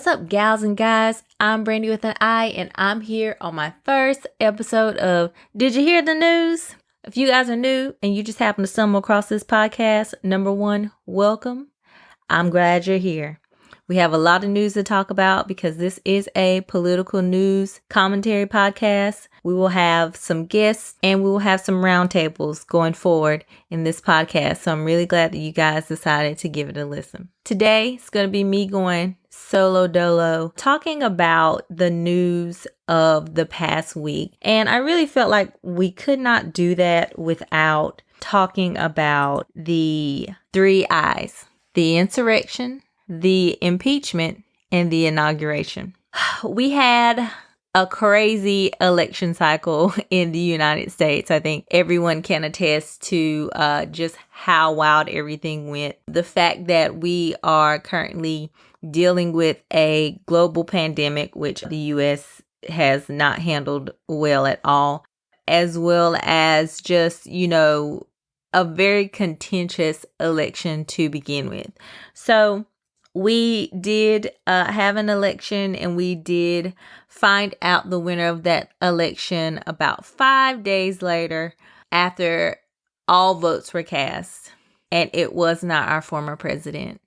up, gals and guys? I'm Brandy with an I, and I'm here on my first episode of Did You Hear the News? If you guys are new and you just happen to stumble across this podcast, number one, welcome. I'm glad you're here. We have a lot of news to talk about because this is a political news commentary podcast. We will have some guests and we will have some roundtables going forward in this podcast. So I'm really glad that you guys decided to give it a listen. Today, it's going to be me going solo dolo, talking about the news of the past week. And I really felt like we could not do that without talking about the three I's: the insurrection, the impeachment, and the inauguration. We had a crazy election cycle in the United States. I think everyone can attest to just how wild everything went. The fact that we are currently dealing with a global pandemic, which the U.S. has not handled well at all, as well as just, a very contentious election to begin with. So we did have an election, and we did find out the winner of that election about 5 days later after all votes were cast. And it was not our former president.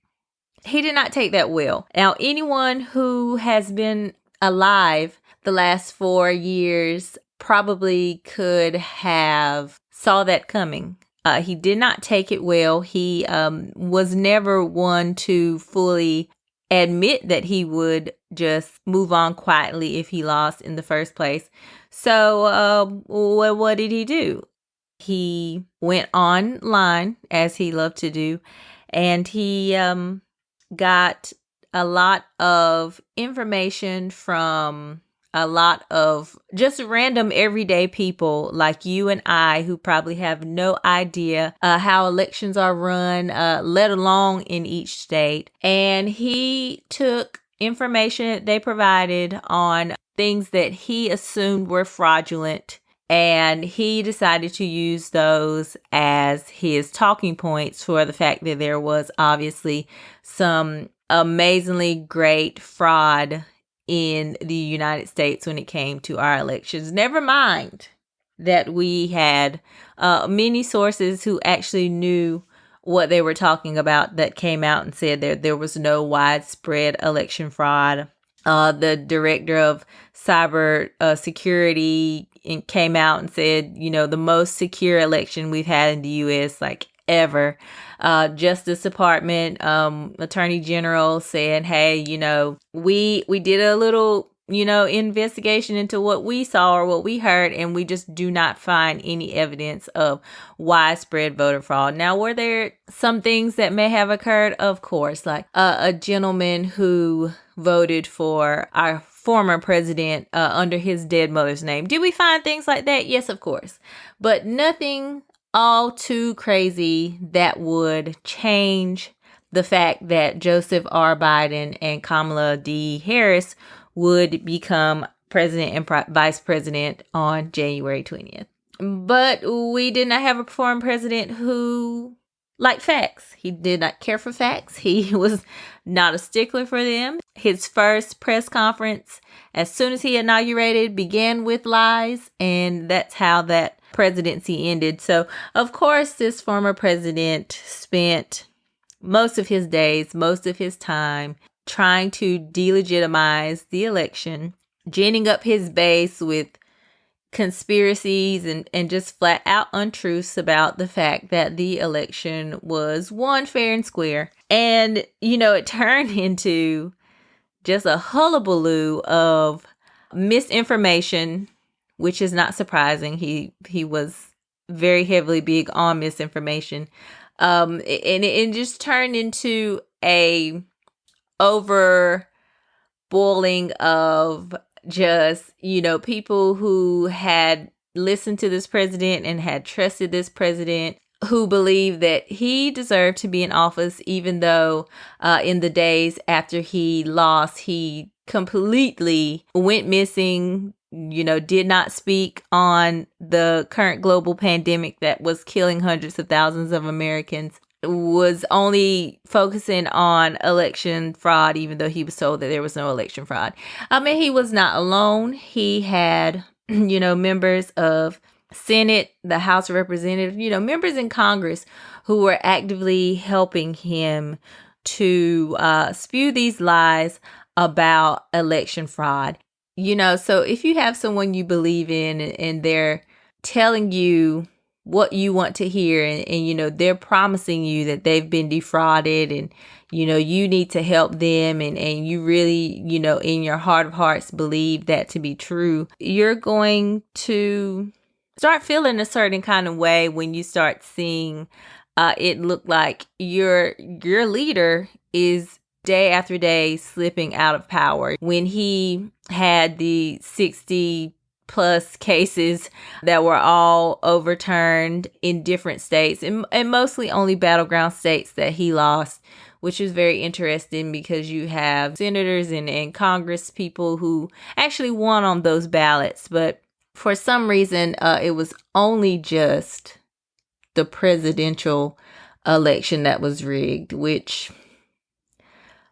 He did not take that well. Now, anyone who has been alive the last 4 years probably could have saw that coming. He did not take it well. He was never one to fully admit that he would just move on quietly if he lost in the first place. So what did he do? He went online, as he loved to do, and he got a lot of information from a lot of just random everyday people like you and I, who probably have no idea how elections are run, let alone in each state. And he took information that they provided on things that he assumed were fraudulent, and he decided to use those as his talking points for the fact that there was obviously some amazingly great fraud in the United States when it came to our elections. Never mind that we had many sources who actually knew what they were talking about that came out and said that there was no widespread election fraud. The director of cyber security came out and said, the most secure election we've had in the U.S. like ever. Justice Department, Attorney General said, hey, we did a little, investigation into what we saw or what we heard, and we just do not find any evidence of widespread voter fraud. Now, were there some things that may have occurred? Of course, like a gentleman who voted for our former president under his dead mother's name. Did we find things like that? Yes, of course. But nothing all too crazy that would change the fact that Joseph R. Biden and Kamala D. Harris would become president and vice president on January 20th. But we did not have a former president who liked facts. He did not care for facts. He was not a stickler for them. His first press conference, as soon as he inaugurated, began with lies, and that's how that presidency ended. So, of course, this former president spent most of his days, most of his time trying to delegitimize the election, ginning up his base with conspiracies and just flat out untruths about the fact that the election was won fair and square. And, it turned into just a hullabaloo of misinformation, which is not surprising. He was very heavily big on misinformation. And it just turned into a over boiling of just, people who had listened to this president and had trusted this president, who believed that he deserved to be in office, even though in the days after he lost, he completely went missing, did not speak on the current global pandemic that was killing hundreds of thousands of Americans. was only focusing on election fraud, even though he was told that there was no election fraud. I mean, he was not alone. He had, members of Senate, the House of Representatives, members in Congress who were actively helping him to spew these lies about election fraud. So if you have someone you believe in and they're telling you what you want to hear and they're promising you that they've been defrauded and you need to help them and you really in your heart of hearts believe that to be true, you're going to start feeling a certain kind of way when you start seeing it look like your leader is day after day slipping out of power. When he had the 60 plus cases that were all overturned in different states and mostly only battleground states that he lost, which is very interesting because you have senators and Congress people who actually won on those ballots. But for some reason, it was only just the presidential election that was rigged, which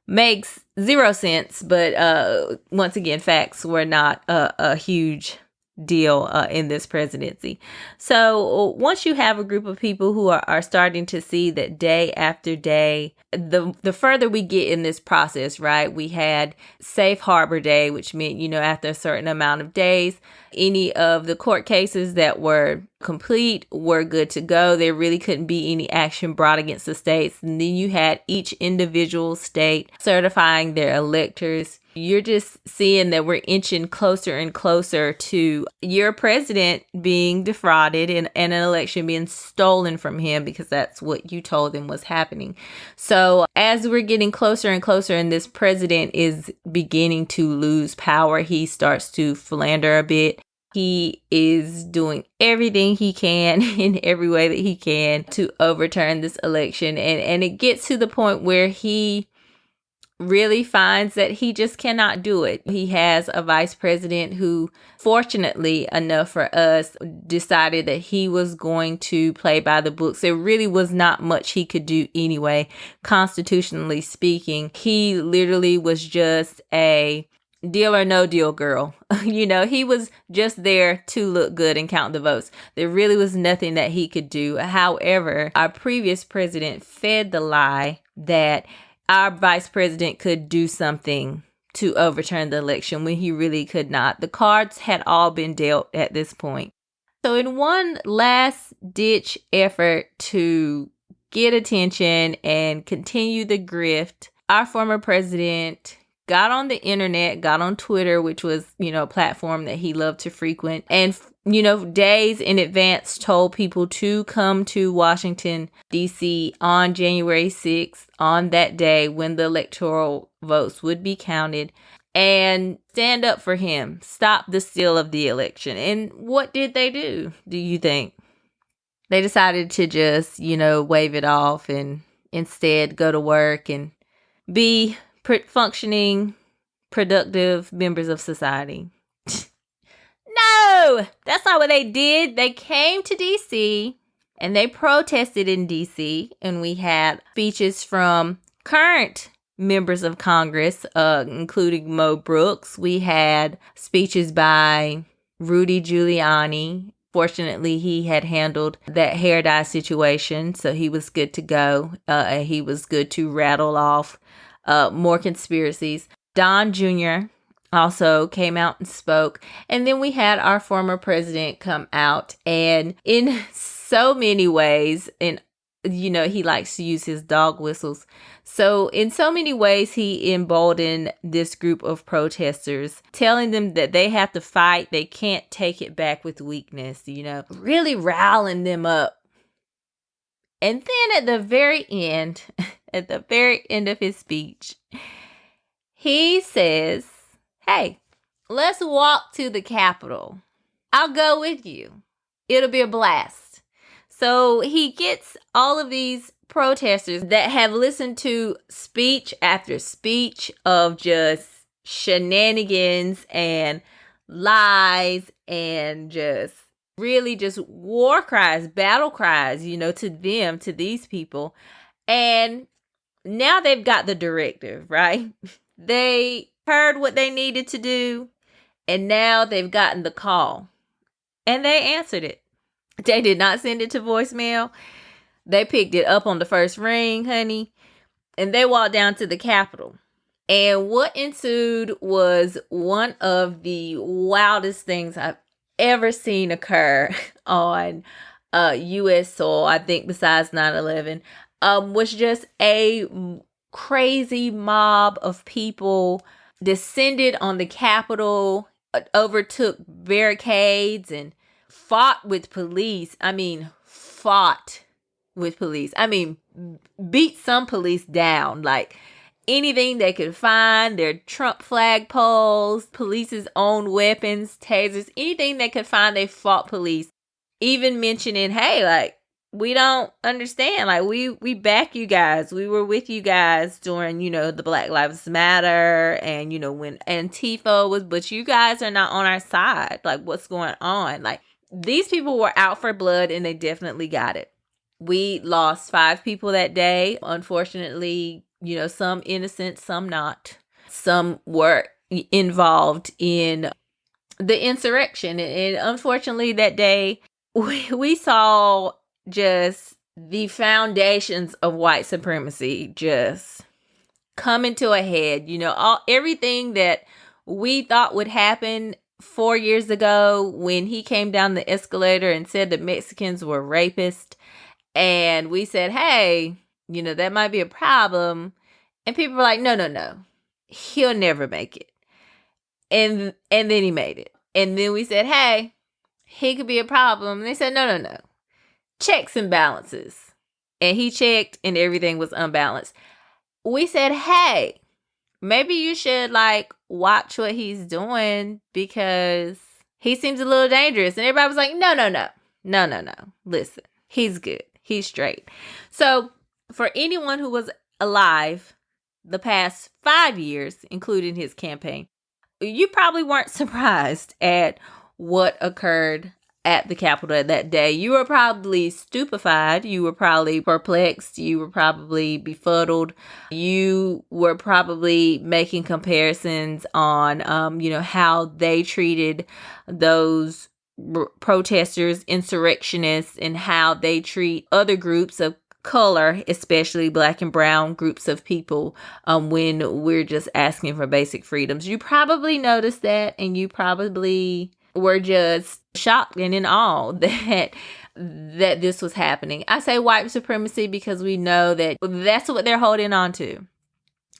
makes zero sense. But once again, facts were not a huge deal in this presidency. So once you have a group of people who are starting to see that day after day, the further we get in this process, right? We had Safe Harbor Day, which meant, after a certain amount of days, any of the court cases that were complete were good to go. There really couldn't be any action brought against the states. And then you had each individual state certifying their electors. You're just seeing that we're inching closer and closer to your president being defrauded and an election being stolen from him because that's what you told him was happening. So as we're getting closer and closer and this president is beginning to lose power, he starts to philander a bit. He is doing everything he can in every way that he can to overturn this election. And it gets to the point where he really finds that he just cannot do it. He has a vice president who, fortunately enough for us, decided that he was going to play by the books. There really was not much he could do anyway, constitutionally speaking. He literally was just a deal or no deal girl. He was just there to look good and count the votes. There really was nothing that he could do. However, our previous president fed the lie that our vice president could do something to overturn the election when he really could not. The cards had all been dealt at this point. So in one last ditch effort to get attention and continue the grift, our former president got on the internet, got on Twitter, which was, a platform that he loved to frequent, and days in advance told people to come to Washington, D.C. on January 6th, on that day when the electoral votes would be counted, and stand up for him, stop the steal of the election. And what did they do you think? They decided to just, wave it off and instead go to work and be functioning, productive members of society. No, that's not what they did. They came to DC and they protested in DC, and we had speeches from current members of Congress, including Mo Brooks. We had speeches by Rudy Giuliani. Fortunately, he had handled that hair dye situation, so he was good to go. He was good to rattle off more conspiracies. Don Jr. also came out and spoke. And then we had our former president come out, and in so many ways, and he likes to use his dog whistles. So in so many ways, he emboldened this group of protesters, telling them that they have to fight. They can't take it back with weakness, really riling them up. And then at the very end of his speech, he says, hey, let's walk to the Capitol. I'll go with you. It'll be a blast. So he gets all of these protesters that have listened to speech after speech of just shenanigans and lies and just really just war cries, battle cries, to these people. And now they've got the directive, right? They heard what they needed to do, and now they've gotten the call. And they answered it. They did not send it to voicemail. They picked it up on the first ring, honey, and they walked down to the Capitol. And what ensued was one of the wildest things I've ever seen occur on U.S. soil, I think, besides 9/11, was just a crazy mob of people descended on the Capitol, overtook barricades, and fought with police. I mean, fought with police. I mean, beat some police down, like anything they could find, their Trump flag poles, police's own weapons, tasers, anything they could find, they fought police. Even mentioning, hey, like, we don't understand. Like, we back you guys. We were with you guys during, the Black Lives Matter and, when Antifa was, but you guys are not on our side. Like, what's going on? Like, these people were out for blood, and they definitely got it. We lost 5 people that day. Unfortunately, some innocent, some not. Some were involved in the insurrection. And unfortunately, that day, we saw just the foundations of white supremacy just coming to a head. Everything that we thought would happen 4 years ago when he came down the escalator and said that Mexicans were rapists. And we said, hey, that might be a problem. And people were like, no. He'll never make it. And then he made it. And then we said, hey, he could be a problem. And they said, no. Checks and balances. And he checked and everything was unbalanced. We said, hey, maybe you should watch what he's doing because he seems a little dangerous. And everybody was like, no. Listen, he's good. He's straight. So for anyone who was alive the past 5 years, including his campaign, you probably weren't surprised at what occurred at the Capitol that day. You were probably stupefied. You were probably perplexed. You were probably befuddled. You were probably making comparisons on, how they treated those protesters, insurrectionists, and how they treat other groups of color, especially Black and brown groups of people, when we're just asking for basic freedoms. You probably noticed that, and you probably were just shocked and in awe that this was happening. I say white supremacy because we know that that's what they're holding on to.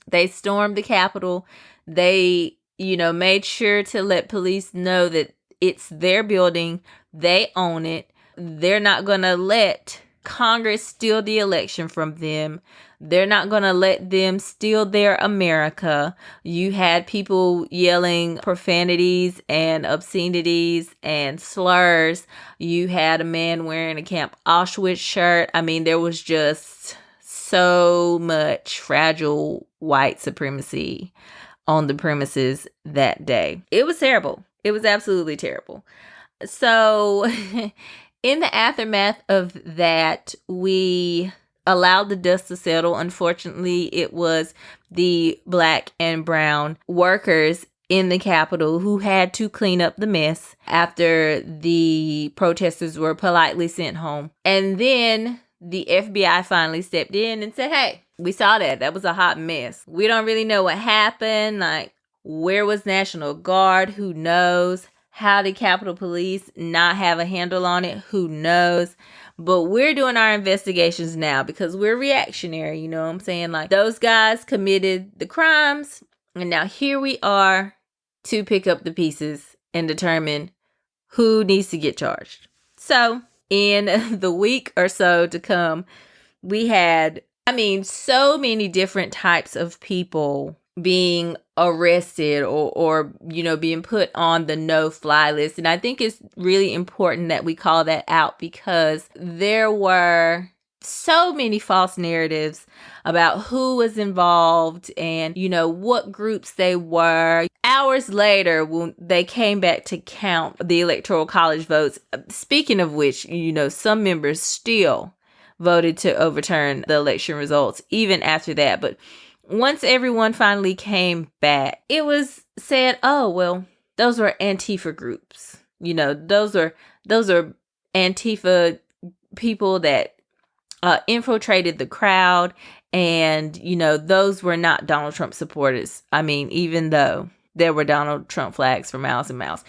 They stormed the Capitol. They, made sure to let police know that it's their building. They own it. They're not going to let Congress steal the election from them. They're not going to let them steal their America. You had people yelling profanities and obscenities and slurs. You had a man wearing a Camp Auschwitz shirt. I mean, there was just so much fragile white supremacy on the premises that day. It was terrible. It was absolutely terrible. So in the aftermath of that, we allowed the dust to settle. Unfortunately, it was the Black and brown workers in the Capitol who had to clean up the mess after the protesters were politely sent home. And then the FBI finally stepped in and said, hey, we saw that. That was a hot mess. We don't really know what happened. Where was National Guard? Who knows? How did Capitol Police not have a handle on it? Who knows? But we're doing our investigations now because we're reactionary, you know what I'm saying? Those guys committed the crimes, and now here we are to pick up the pieces and determine who needs to get charged. So in the week or so to come, we had, so many different types of people being arrested or being put on the no-fly list. And I think it's really important that we call that out because there were so many false narratives about who was involved and, what groups they were. Hours later, when they came back to count the Electoral College votes, speaking of which, some members still voted to overturn the election results even after that. But once everyone finally came back, it was said, oh, well, those were Antifa groups. Those are Antifa people that infiltrated the crowd. And, those were not Donald Trump supporters. I mean, even though there were Donald Trump flags for miles and miles.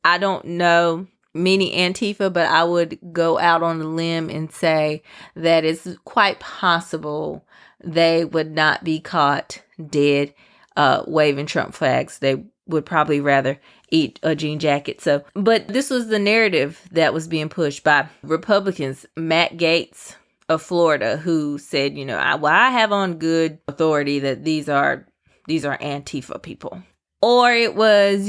I don't know many Antifa, but I would go out on a limb and say that it's quite possible they would not be caught dead waving Trump flags. They would probably rather eat a jean jacket. But this was the narrative that was being pushed by Republicans. Matt Gaetz of Florida, who said, I have on good authority that these are Antifa people. Or it was,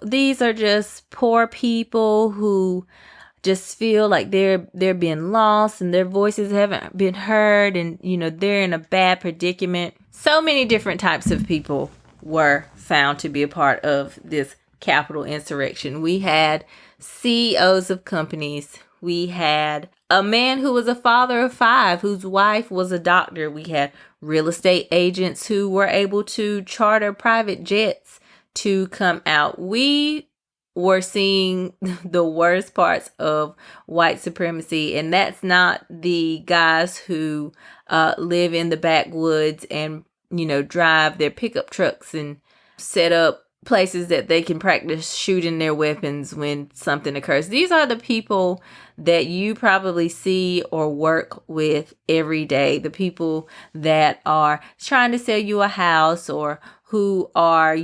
these are just poor people who just feel like they're being lost and their voices haven't been heard, and they're in a bad predicament. So many different types of people were found to be a part of this Capitol insurrection. We had CEOs of companies. We had a man who was a father of 5, whose wife was a doctor. We had real estate agents who were able to charter private jets to come out. We were seeing the worst parts of white supremacy, and that's not the guys who live in the backwoods and drive their pickup trucks and set up places that they can practice shooting their weapons when something occurs. These are the people that you probably see or work with every day. The people that are trying to sell you a house, or who are,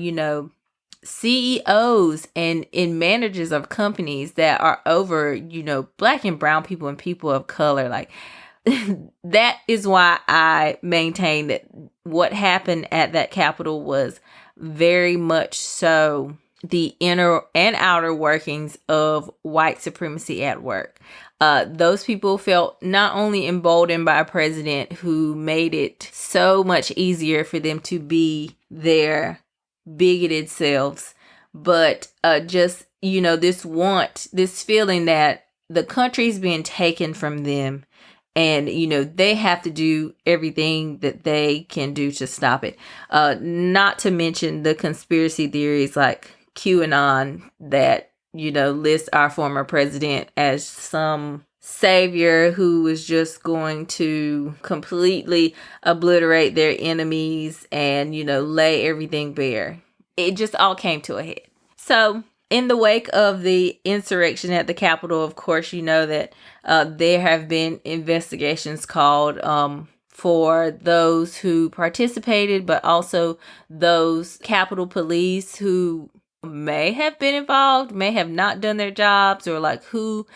CEOs and managers of companies that are over, Black and brown people and people of color. Like, that is why I maintain that what happened at that Capitol was very much so the inner and outer workings of white supremacy at work. Those people felt not only emboldened by a president who made it so much easier for them to be their bigoted selves, but just, this feeling that the country's being taken from them, and, they have to do everything that they can do to stop it. Not to mention the conspiracy theories like QAnon that, list our former president as some savior who was just going to completely obliterate their enemies and, lay everything bare. It just all came to a head. So in the wake of the insurrection at the Capitol, of course, that there have been investigations called for those who participated, but also those Capitol Police who may have been involved, may have not done their jobs, or like who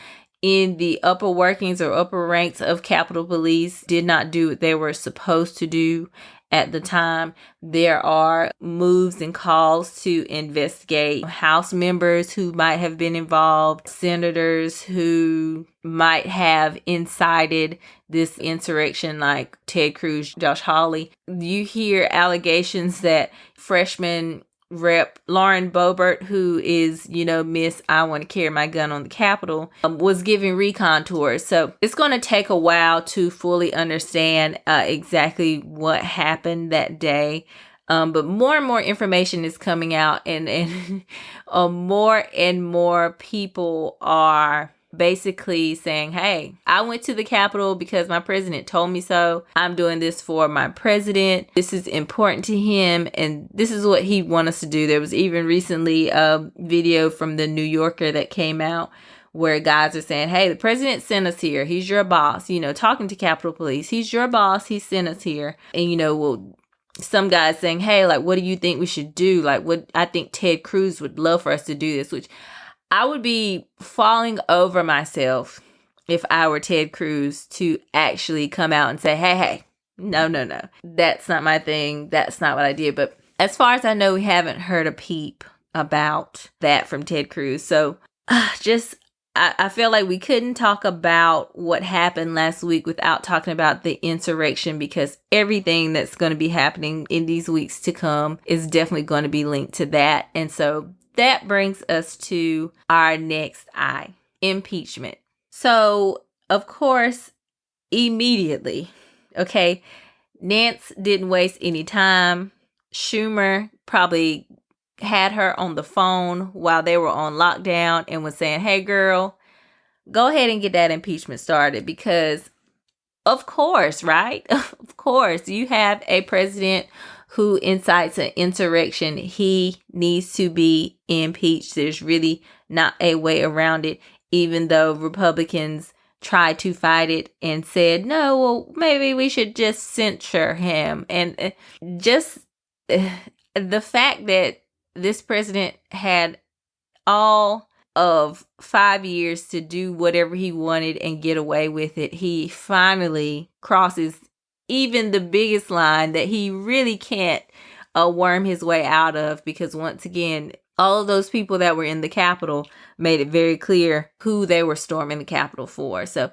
in the upper workings or upper ranks of Capitol Police did not do what they were supposed to do at the time. There are moves and calls to investigate House members who might have been involved, senators who might have incited this insurrection, like Ted Cruz, Josh Hawley. You hear allegations that freshman Rep. Lauren Boebert, who is, Miss I Want to Carry My Gun on the Capitol, was giving recon tours. So it's going to take a while to fully understand exactly what happened that day. But more and more information is coming out, and more and more people are basically saying, hey, I went to the Capitol because my president told me so. I'm doing this for my president. This is important to him, and this is what he wants us to do. There was even recently a video from the New Yorker that came out where guys are saying, hey, the president sent us here. He's your boss. Talking to Capitol Police. He's your boss. He sent us here. And, some guys saying, hey, like, what do you think we should do? Like, what I think Ted Cruz would love for us to do this, which I would be falling over myself if I were Ted Cruz to actually come out and say, hey, no, that's not my thing. That's not what I did. But as far as I know, we haven't heard a peep about that from Ted Cruz. So I feel like we couldn't talk about what happened last week without talking about the insurrection, because everything that's going to be happening in these weeks to come is definitely going to be linked to that. And so that brings us to our next I, impeachment. So, of course, immediately. Okay. Nance didn't waste any time. Schumer probably had her on the phone while they were on lockdown and was saying, hey, girl, go ahead and get that impeachment started because, of course, right? Of course, you have a president who incites an insurrection. He needs to be impeached. There's really not a way around it, even though Republicans tried to fight it and said, no, well, maybe we should just censure him. And just the fact that this president had all of 5 years to do whatever he wanted and get away with it, he finally crosses even the biggest line that he really can't worm his way out of, because once again, all of those people that were in the Capitol made it very clear who they were storming the Capitol for. So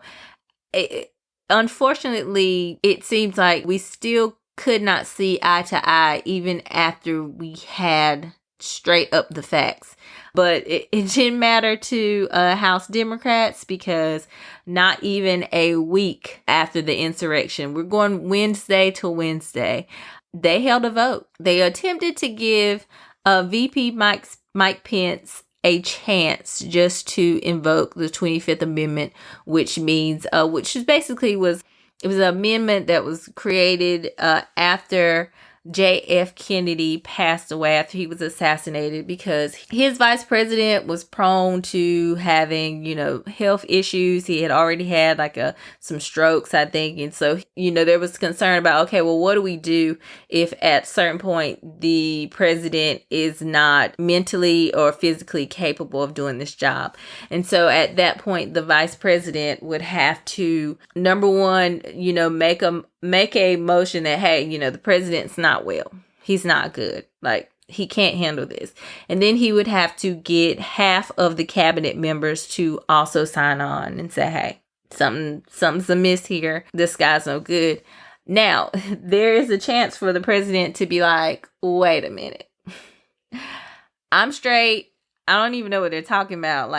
unfortunately, it seems like we still could not see eye to eye even after we had straight up the facts. But it didn't matter to House Democrats, because not even a week after the insurrection, we're going Wednesday to Wednesday, they held a vote. They attempted to give VP Mike Pence a chance just to invoke the 25th Amendment, which means, which is basically it was an amendment that was created after J.F. Kennedy passed away, after he was assassinated, because his vice president was prone to having, health issues. He had already had some strokes, I think. And so, there was concern about, okay, well, what do we do if at a certain point the president is not mentally or physically capable of doing this job? And so at that point, the vice president would have to, number one, make a motion that, hey, the president's not well. He's not good. He can't handle this. And then he would have to get half of the cabinet members to also sign on and say, hey, something's amiss here. This guy's no good. Now, there is a chance for the president to be like, wait a minute. I'm straight. I don't even know what they're talking about.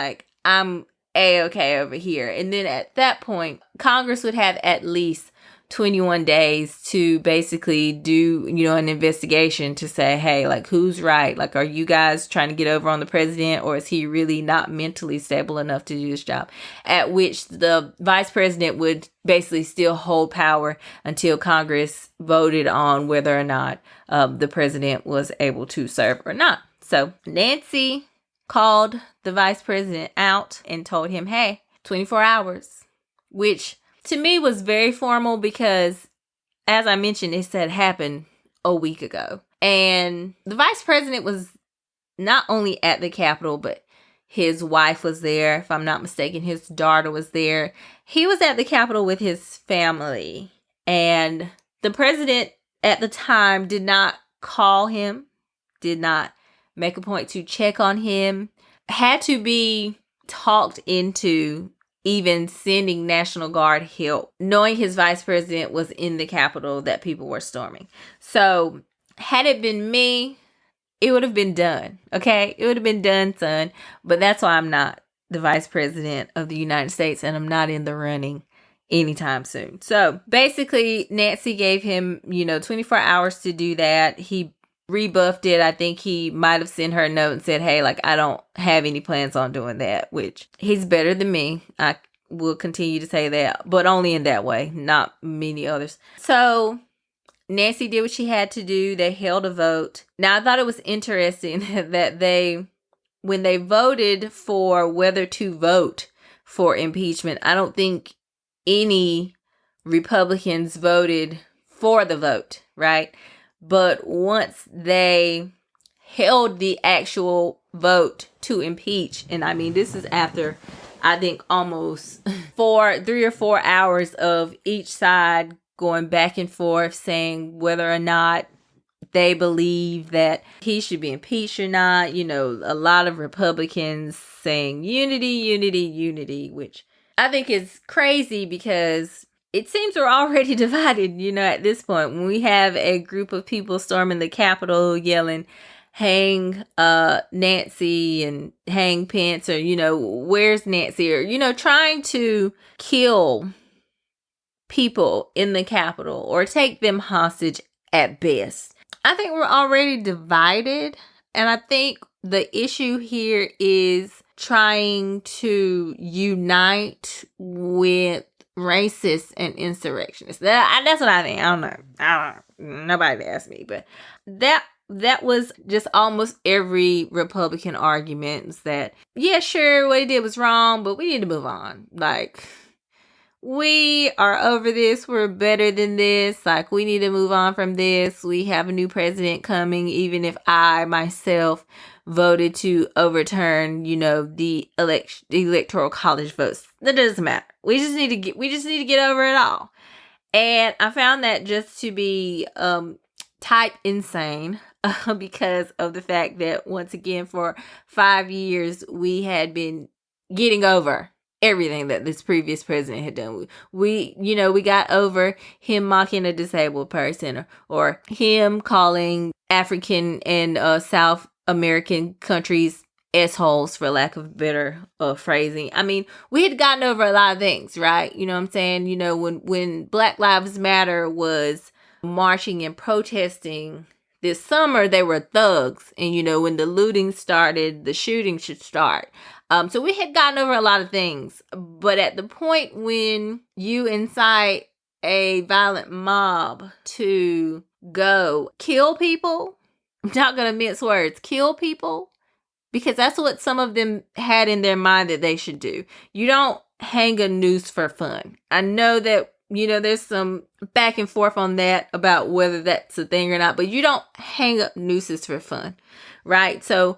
I'm A-okay over here. And then at that point, Congress would have at least 21 days to basically do, an investigation to say, hey, who's right? Are you guys trying to get over on the president, or is he really not mentally stable enough to do this job? At which the vice president would basically still hold power until Congress voted on whether or not the president was able to serve or not. So Nancy called the vice president out and told him, hey, 24 hours, which to me was very formal, because as I mentioned, it said happened a week ago. And the vice president was not only at the Capitol, but his wife was there. If I'm not mistaken, his daughter was there. He was at the Capitol with his family. And the president at the time did not call him, did not make a point to check on him, had to be talked into even sending National Guard help, knowing his vice president was in the Capitol that people were storming. So had it been me, it would have been done. Okay, it would have been done, son. But that's why I'm not the vice president of the United States, and I'm not in the running anytime soon. So basically, Nancy gave him, 24 hours to do that. He rebuffed it. I think he might have sent her a note and said, hey, I don't have any plans on doing that, which he's better than me. I will continue to say that, but only in that way, not many others. So Nancy did what she had to do. They held a vote. Now, I thought it was interesting that when they voted for whether to vote for impeachment, I don't think any Republicans voted for the vote, right? But once they held the actual vote to impeach, and I mean, this is after, I think, almost 3 or 4 hours of each side going back and forth saying whether or not they believe that he should be impeached or not. A lot of Republicans saying unity, unity, unity, which I think is crazy, because it seems we're already divided, at this point, when we have a group of people storming the Capitol yelling, hang Nancy and hang Pence, or, where's Nancy, or, trying to kill people in the Capitol or take them hostage at best. I think we're already divided, and I think the issue here is trying to unite with racists and insurrectionists. That's what I think. I don't know. Nobody asked me, but that was just almost every Republican argument is that, yeah, sure, what he did was wrong, but we need to move on. Like, we are over this. We're better than this. Like, we need to move on from this. We have a new president coming, even if I myself voted to overturn, the electoral college votes. That doesn't matter. We just need to get over it all. And I found that just to be type insane because of the fact that, once again, for 5 years, we had been getting over everything that this previous president had done. We got over him mocking a disabled person, or him calling African and South American countries assholes, for lack of better phrasing. I mean, we had gotten over a lot of things, right? You know what I'm saying? When Black Lives Matter was marching and protesting this summer, they were thugs. And, when the looting started, the shooting should start. So we had gotten over a lot of things. But at the point when you incite a violent mob to go kill people, I'm not going to mince words, kill people, because that's what some of them had in their mind that they should do. You don't hang a noose for fun. I know that, there's some back and forth on that about whether that's a thing or not, but you don't hang up nooses for fun, right? So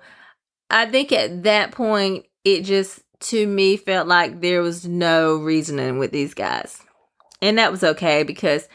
I think at that point, it just, to me, felt like there was no reasoning with these guys. And that was okay, because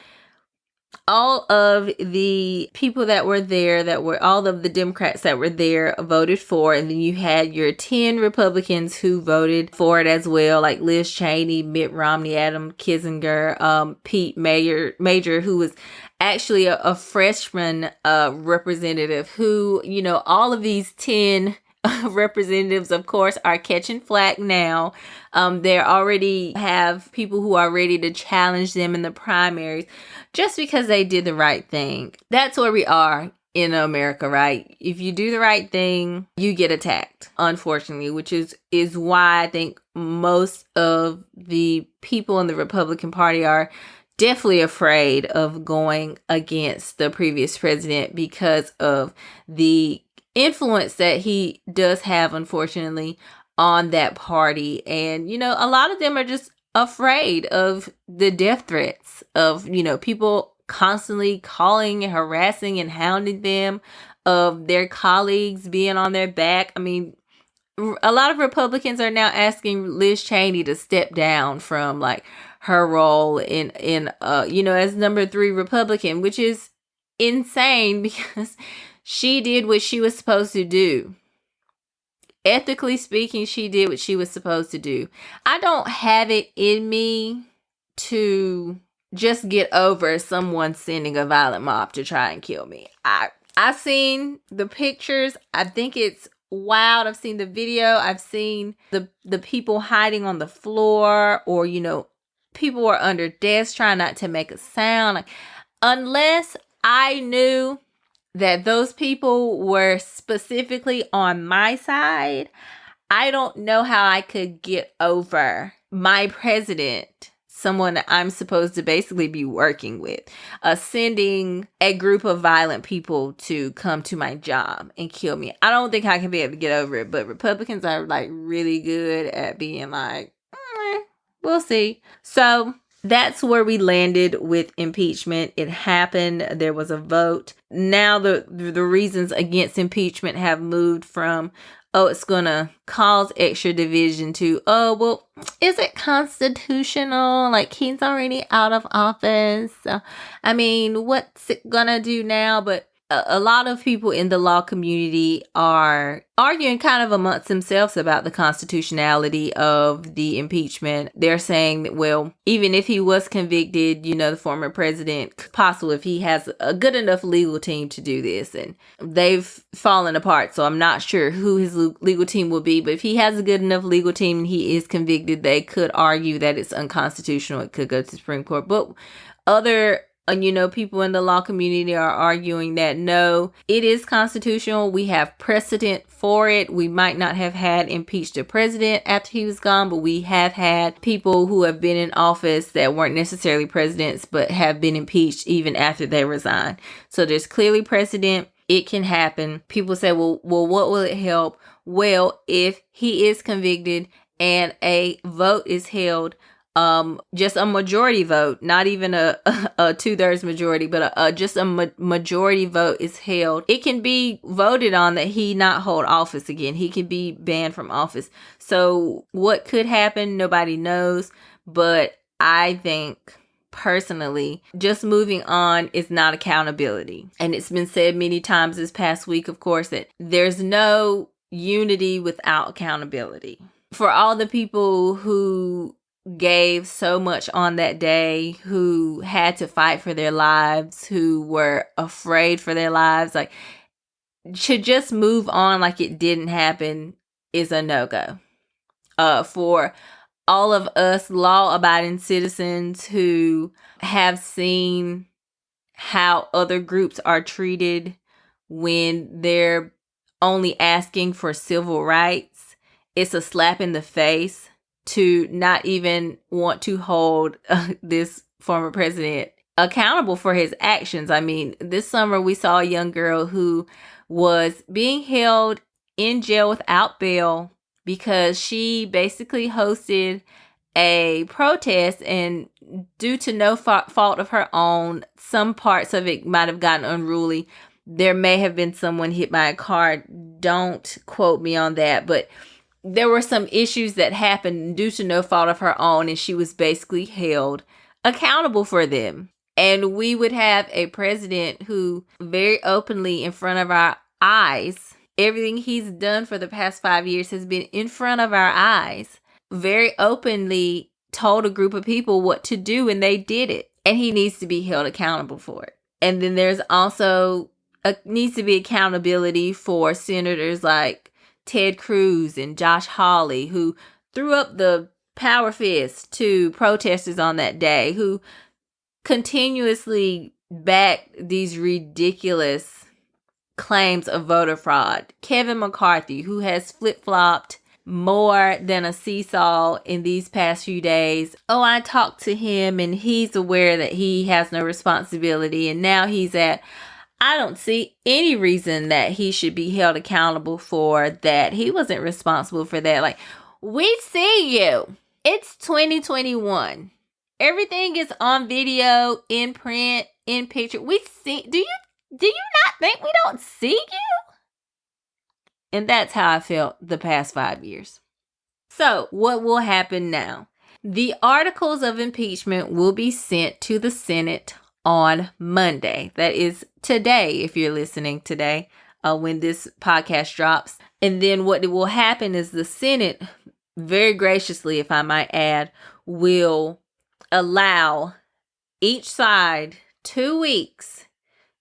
all of the people that were there, all of the Democrats that were there voted for. And then you had your 10 Republicans who voted for it as well, like Liz Cheney, Mitt Romney, Adam Kinzinger, Pete Major, who was actually a freshman representative who, all of these 10 representatives, of course, are catching flack now. They already have people who are ready to challenge them in the primaries just because they did the right thing. That's where we are in America, right? If you do the right thing, you get attacked, unfortunately, which is why I think most of the people in the Republican Party are definitely afraid of going against the previous president because of the influence that he does have, unfortunately, on that party. And, a lot of them are just afraid of the death threats of, people constantly calling and harassing and hounding them, of their colleagues being on their back. I mean, a lot of Republicans are now asking Liz Cheney to step down from, like, her role in as number 3 Republican, which is insane because she did what she was supposed to do. Ethically speaking, she did what she was supposed to do. I don't have it in me to just get over someone sending a violent mob to try and kill me. I've seen the pictures. I think it's wild. I've seen the video. I've seen the people hiding on the floor, or, people are under desks trying not to make a sound. Like, unless I knew that those people were specifically on my side, I don't know how I could get over my president, someone that I'm supposed to basically be working with, sending a group of violent people to come to my job and kill me. I don't think I can be able to get over it, but Republicans are, like, really good at being like, we'll see. So that's where we landed with impeachment. It happened. There was a vote. Now the reasons against impeachment have moved from, it's going to cause extra division, to, is it constitutional? Like, he's already out of office. I mean, what's it going to do now? But a lot of people in the law community are arguing kind of amongst themselves about the constitutionality of the impeachment. They're saying that, well, even if he was convicted, the former president, possible if he has a good enough legal team to do this. And they've fallen apart, so I'm not sure who his legal team will be. But if he has a good enough legal team and he is convicted, they could argue that it's unconstitutional. It could go to the Supreme Court. But other people in the law community are arguing that no, it is constitutional. We have precedent for it. We might not have had impeached a president after he was gone, but we have had people who have been in office that weren't necessarily presidents, but have been impeached even after they resigned. So there's clearly precedent. It can happen. People say, well, what will it help? Well, if he is convicted and a vote is held, just a majority vote, not even a 2/3 majority, but just a majority vote is held. It can be voted on that he not hold office again. He can be banned from office. So what could happen? Nobody knows. But I think personally, just moving on is not accountability. And it's been said many times this past week, of course, that there's no unity without accountability. For all the people who gave so much on that day, who had to fight for their lives, who were afraid for their lives, like, to just move on like it didn't happen is a no-go. For all of us law-abiding citizens who have seen how other groups are treated when they're only asking for civil rights, it's a slap in the face to not even want to hold this former president accountable for his actions. I mean, this summer we saw a young girl who was being held in jail without bail because she basically hosted a protest, and due to no fault of her own, some parts of it might have gotten unruly. There may have been someone hit by a car. Don't quote me on that, but there were some issues that happened due to no fault of her own, and she was basically held accountable for them. And we would have a president who very openly in front of our eyes, everything he's done for the past 5 years has been in front of our eyes, very openly told a group of people what to do, and they did it. And he needs to be held accountable for it. And then there's also needs to be accountability for senators like Ted Cruz and Josh Hawley, who threw up the power fist to protesters on that day, who continuously backed these ridiculous claims of voter fraud. Kevin McCarthy, who has flip-flopped more than a seesaw in these past few days. Oh, I talked to him and he's aware that he has no responsibility, and now he's at, I don't see any reason that he should be held accountable for that. He wasn't responsible for that. Like, we see you. It's 2021. Everything is on video, in print, in picture. We see. Do you not think we don't see you? And that's how I felt the past 5 years. So, what will happen now? The articles of impeachment will be sent to the Senate on Monday. That is today, if you're listening today, when this podcast drops. And then what will happen is the Senate, very graciously, if I might add, will allow each side 2 weeks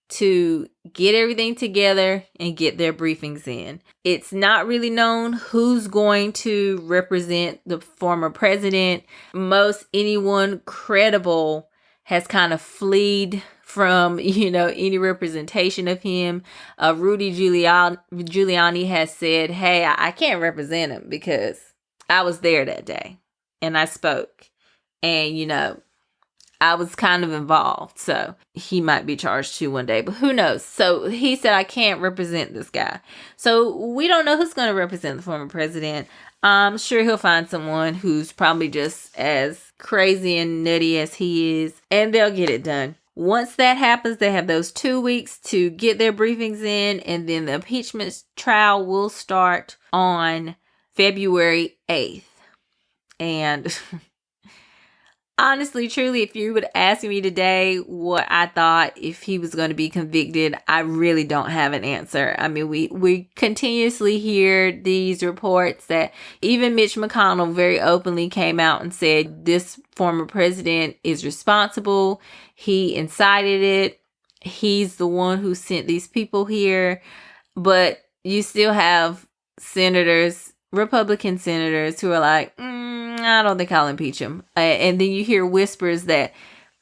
to get everything together and get their briefings in. It's not really known who's going to represent the former president. Most anyone credible has kind of fled from, any representation of him. Rudy Giuliani has said, hey, I can't represent him because I was there that day and I spoke and, I was kind of involved. So he might be charged too one day, but who knows? So he said, I can't represent this guy. So we don't know who's going to represent the former president. I'm sure he'll find someone who's probably just as crazy and nutty as he is, and they'll get it done. Once that happens, they have those 2 weeks to get their briefings in, and then the impeachment trial will start on February 8th. And Honestly, truly, if you would ask me today what I thought if he was going to be convicted, I really don't have an answer. I mean, we continuously hear these reports that even Mitch McConnell very openly came out and said this former president is responsible. He incited it. He's the one who sent these people here. But you still have senators, Republican senators, who are like, I don't think I'll impeach him. And then you hear whispers that,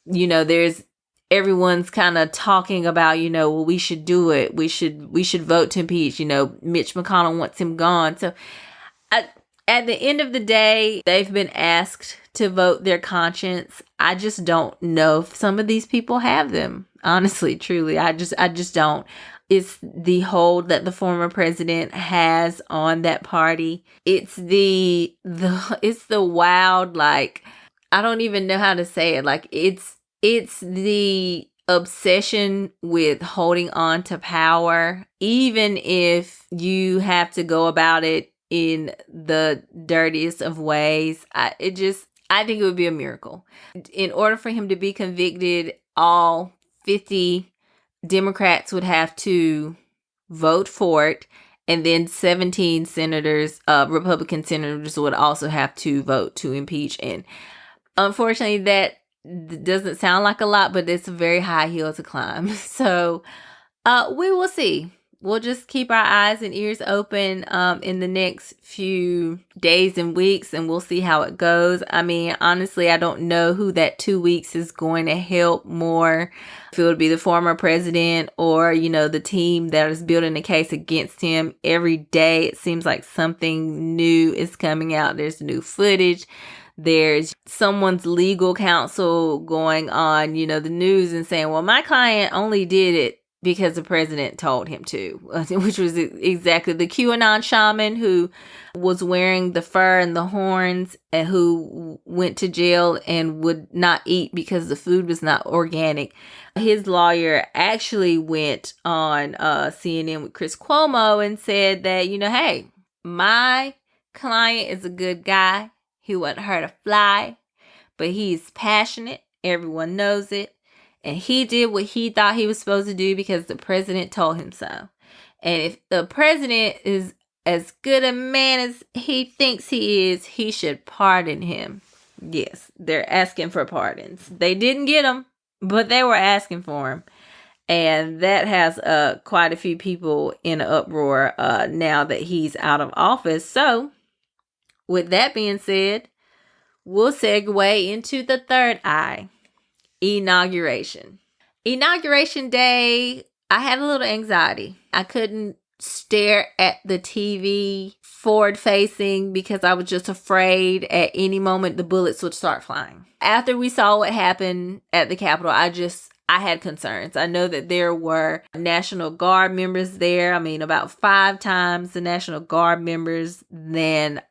there's everyone's kind of talking about, well, we should do it. We should vote to impeach. Mitch McConnell wants him gone. So at the end of the day, they've been asked to vote their conscience. I just don't know if some of these people have them. Honestly, truly, I just don't. It's the hold that the former president has on that party. It's the wild, like, I don't even know how to say it. Like, it's the obsession with holding on to power, even if you have to go about it in the dirtiest of ways. I think it would be a miracle. In order for him to be convicted, all 50 Democrats would have to vote for it, and then 17 senators, Republican senators, would also have to vote to impeach. And unfortunately, that doesn't sound like a lot, but it's a very high hill to climb. So we will see. We'll just keep our eyes and ears open in the next few days and weeks, and we'll see how it goes. I mean, honestly, I don't know who that 2 weeks is going to help more. If it would be the former president or, the team that is building a case against him. Every day, it seems like something new is coming out. There's new footage. There's someone's legal counsel going on, the news and saying, well, my client only did it because the president told him to, which was exactly the QAnon shaman who was wearing the fur and the horns and who went to jail and would not eat because the food was not organic. His lawyer actually went on CNN with Chris Cuomo and said that, hey, my client is a good guy. He wouldn't hurt a fly, but he's passionate. Everyone knows it. And he did what he thought he was supposed to do because the president told him so. And if the president is as good a man as he thinks he is, he should pardon him. Yes, they're asking for pardons. They didn't get them, but they were asking for him. And that has quite a few people in an uproar now that he's out of office. So, with that being said, we'll segue into the third eye. Inauguration. Inauguration day, I had a little anxiety. I couldn't stare at the TV forward facing because I was just afraid at any moment the bullets would start flying. After we saw what happened at the Capitol, I had concerns. I know that there were National Guard members there. I mean, about 5 times the National Guard members than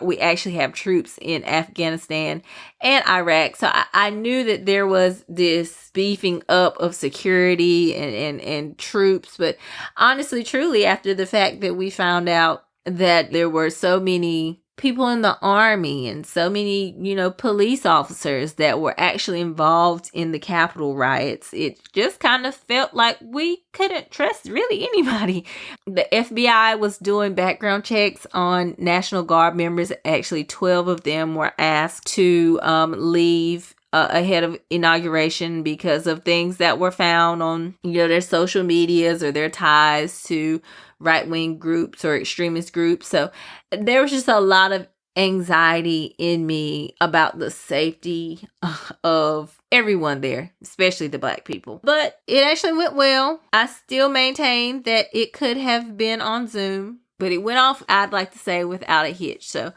we actually have troops in Afghanistan and Iraq. So I knew that there was this beefing up of security and troops. But honestly, truly, after the fact that we found out that there were so many people in the army and so many, police officers that were actually involved in the Capitol riots, it just kind of felt like we couldn't trust really anybody. The FBI was doing background checks on National Guard members. Actually, 12 of them were asked to leave ahead of inauguration because of things that were found on, their social medias or their ties to right-wing groups or extremist groups. So there was just a lot of anxiety in me about the safety of everyone there, especially the Black people. But it actually went well. I still maintain that it could have been on Zoom, but it went off, I'd like to say, without a hitch. So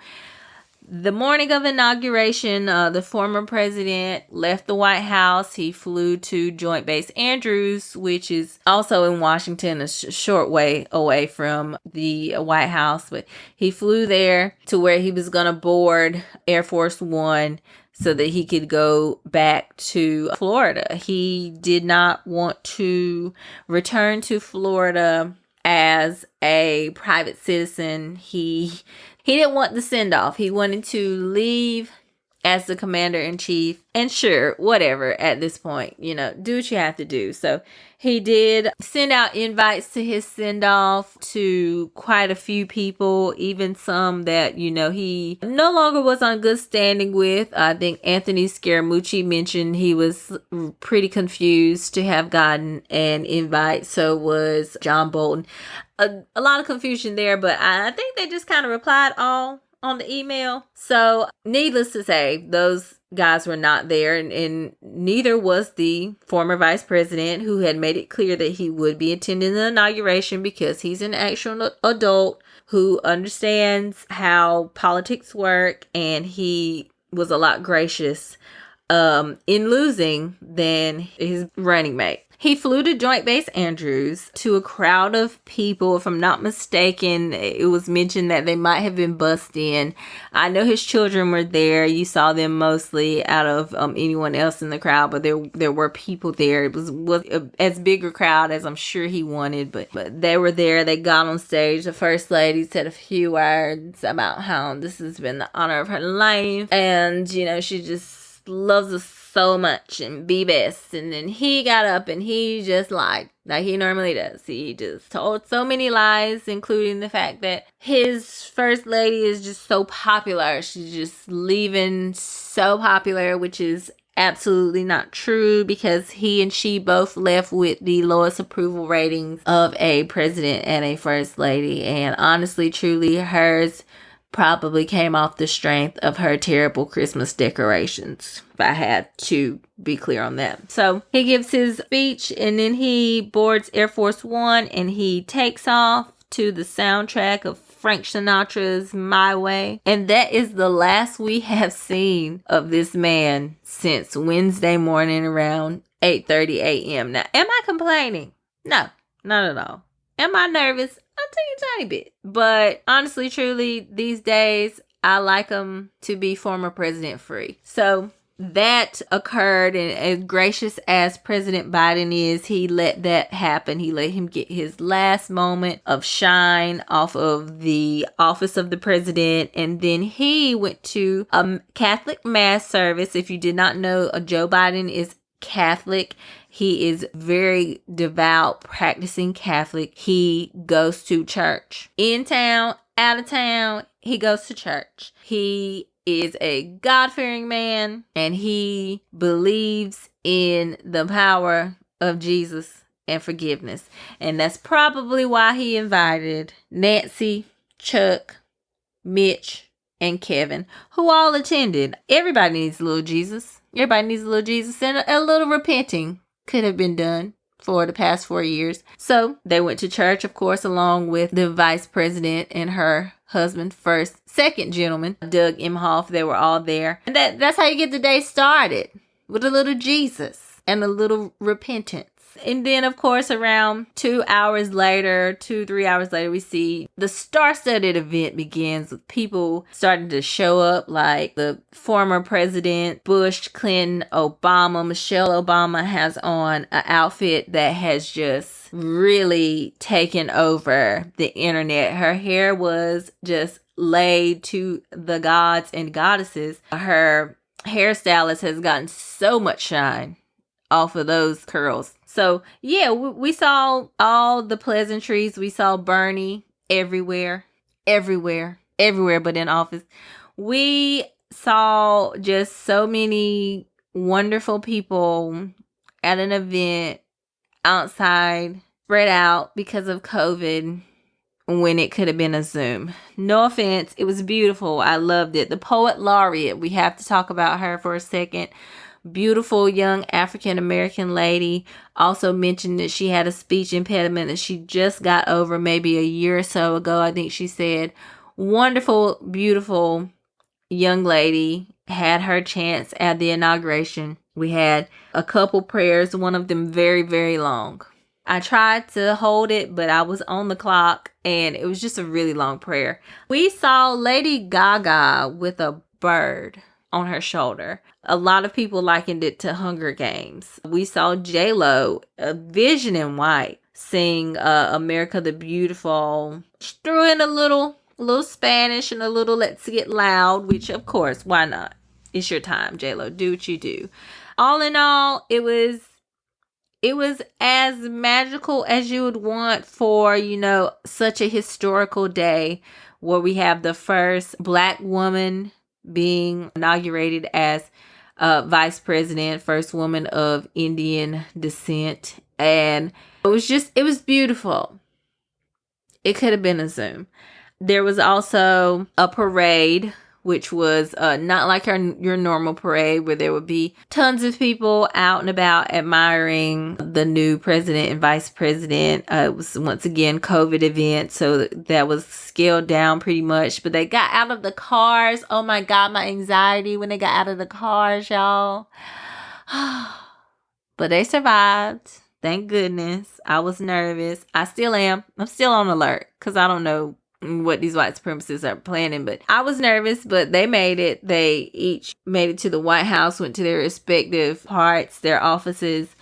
the morning of inauguration, the former president left the White House. He flew to Joint Base Andrews, which is also in Washington, a short way away from the White House. But he flew there to where he was going to board Air Force One so that he could go back to Florida. He did not want to return to Florida as a private citizen. He didn't want the send-off. He wanted to leave as the commander-in-chief. And sure, whatever at this point, do what you have to do. So he did send out invites to his send-off to quite a few people, even some that, he no longer was on good standing with. I think Anthony Scaramucci mentioned he was pretty confused to have gotten an invite. So was John Bolton. A lot of confusion there, but I think they just kind of replied all on the email. So needless to say, those guys were not there, and neither was the former vice president, who had made it clear that he would be attending the inauguration because he's an actual adult who understands how politics work, and he was a lot gracious in losing than his running mate. He flew to Joint Base Andrews to a crowd of people. If I'm not mistaken, it was mentioned that they might have been bussed in. I know his children were there. You saw them mostly out of anyone else in the crowd, but there were people there. It was as big a crowd as I'm sure he wanted, but they were there. They got on stage. The First Lady said a few words about how this has been the honor of her life, and she just loves us so much and be best. And then he got up and he just lied like he normally does. He just told so many lies, including the fact that his First Lady is just so popular. She's just leaving so popular, which is absolutely not true, because he and she both left with the lowest approval ratings of a president and a First Lady. And honestly, truly, hers probably came off the strength of her terrible Christmas decorations, if I had to be clear on that. So he gives his speech, and then he boards Air Force One and he takes off to the soundtrack of Frank Sinatra's My Way. And that is the last we have seen of this man since Wednesday morning around 8:30 a.m. Now, am I complaining? No, not at all. Am I nervous? A tiny bit. But honestly, truly, these days, I like him to be former president free. So that occurred, and as gracious as President Biden is, he let that happen. He let him get his last moment of shine off of the office of the president, and then he went to a Catholic mass service. If you did not know, Joe Biden is Catholic. He is very devout, practicing Catholic. He goes to church. In town, out of town, he goes to church. He is a God-fearing man, and he believes in the power of Jesus and forgiveness. And that's probably why he invited Nancy, Chuck, Mitch, and Kevin, who all attended. Everybody needs a little Jesus. Everybody needs a little Jesus, and a little repenting could have been done for the past 4 years. So they went to church, of course, along with the vice president and her husband, second gentleman, Doug Emhoff. They were all there. And that's how you get the day started, with a little Jesus and a little repentance. And then, of course, around 3 hours later, we see the star-studded event begins with people starting to show up, like the former president, Bush, Clinton, Obama. Michelle Obama has on an outfit that has just really taken over the internet. Her hair was just laid to the gods and goddesses. Her hairstylist has gotten so much shine off of those curls. So, yeah, we saw all the pleasantries. We saw Bernie everywhere but in office. We saw just so many wonderful people at an event outside, spread out because of COVID, when it could have been a Zoom. No offense, it was beautiful. I loved it. The poet laureate, we have to talk about her for a second. Beautiful young African-American lady. Also mentioned that she had a speech impediment that she just got over maybe a year or so ago, I think she said. Wonderful, beautiful young lady had her chance at the inauguration. We had a couple prayers, one of them very, very long. I tried to hold it, but I was on the clock, and it was just a really long prayer. We saw Lady Gaga with a bird on her shoulder. A lot of people likened it to Hunger Games. We saw J-Lo, a vision in white, sing America the Beautiful. She threw in a little Spanish and a little Let's Get Loud, which of course, why not? It's your time, J-Lo. Do what you do. All in all, it was as magical as you would want for, such a historical day where we have the first Black woman being inaugurated as vice president, first woman of Indian descent. And it was beautiful. It could have been a Zoom. There was also a parade, which was not like your normal parade where there would be tons of people out and about admiring the new president and vice president. It was, once again, COVID event, so that was scaled down pretty much. But they got out of the cars. Oh my God, my anxiety when they got out of the cars, y'all. But they survived. Thank goodness. I was nervous. I still am. I'm still on alert because I don't know what these white supremacists are planning, but I was nervous, but they made it. They each made it to the White House, went to their respective parts, their offices,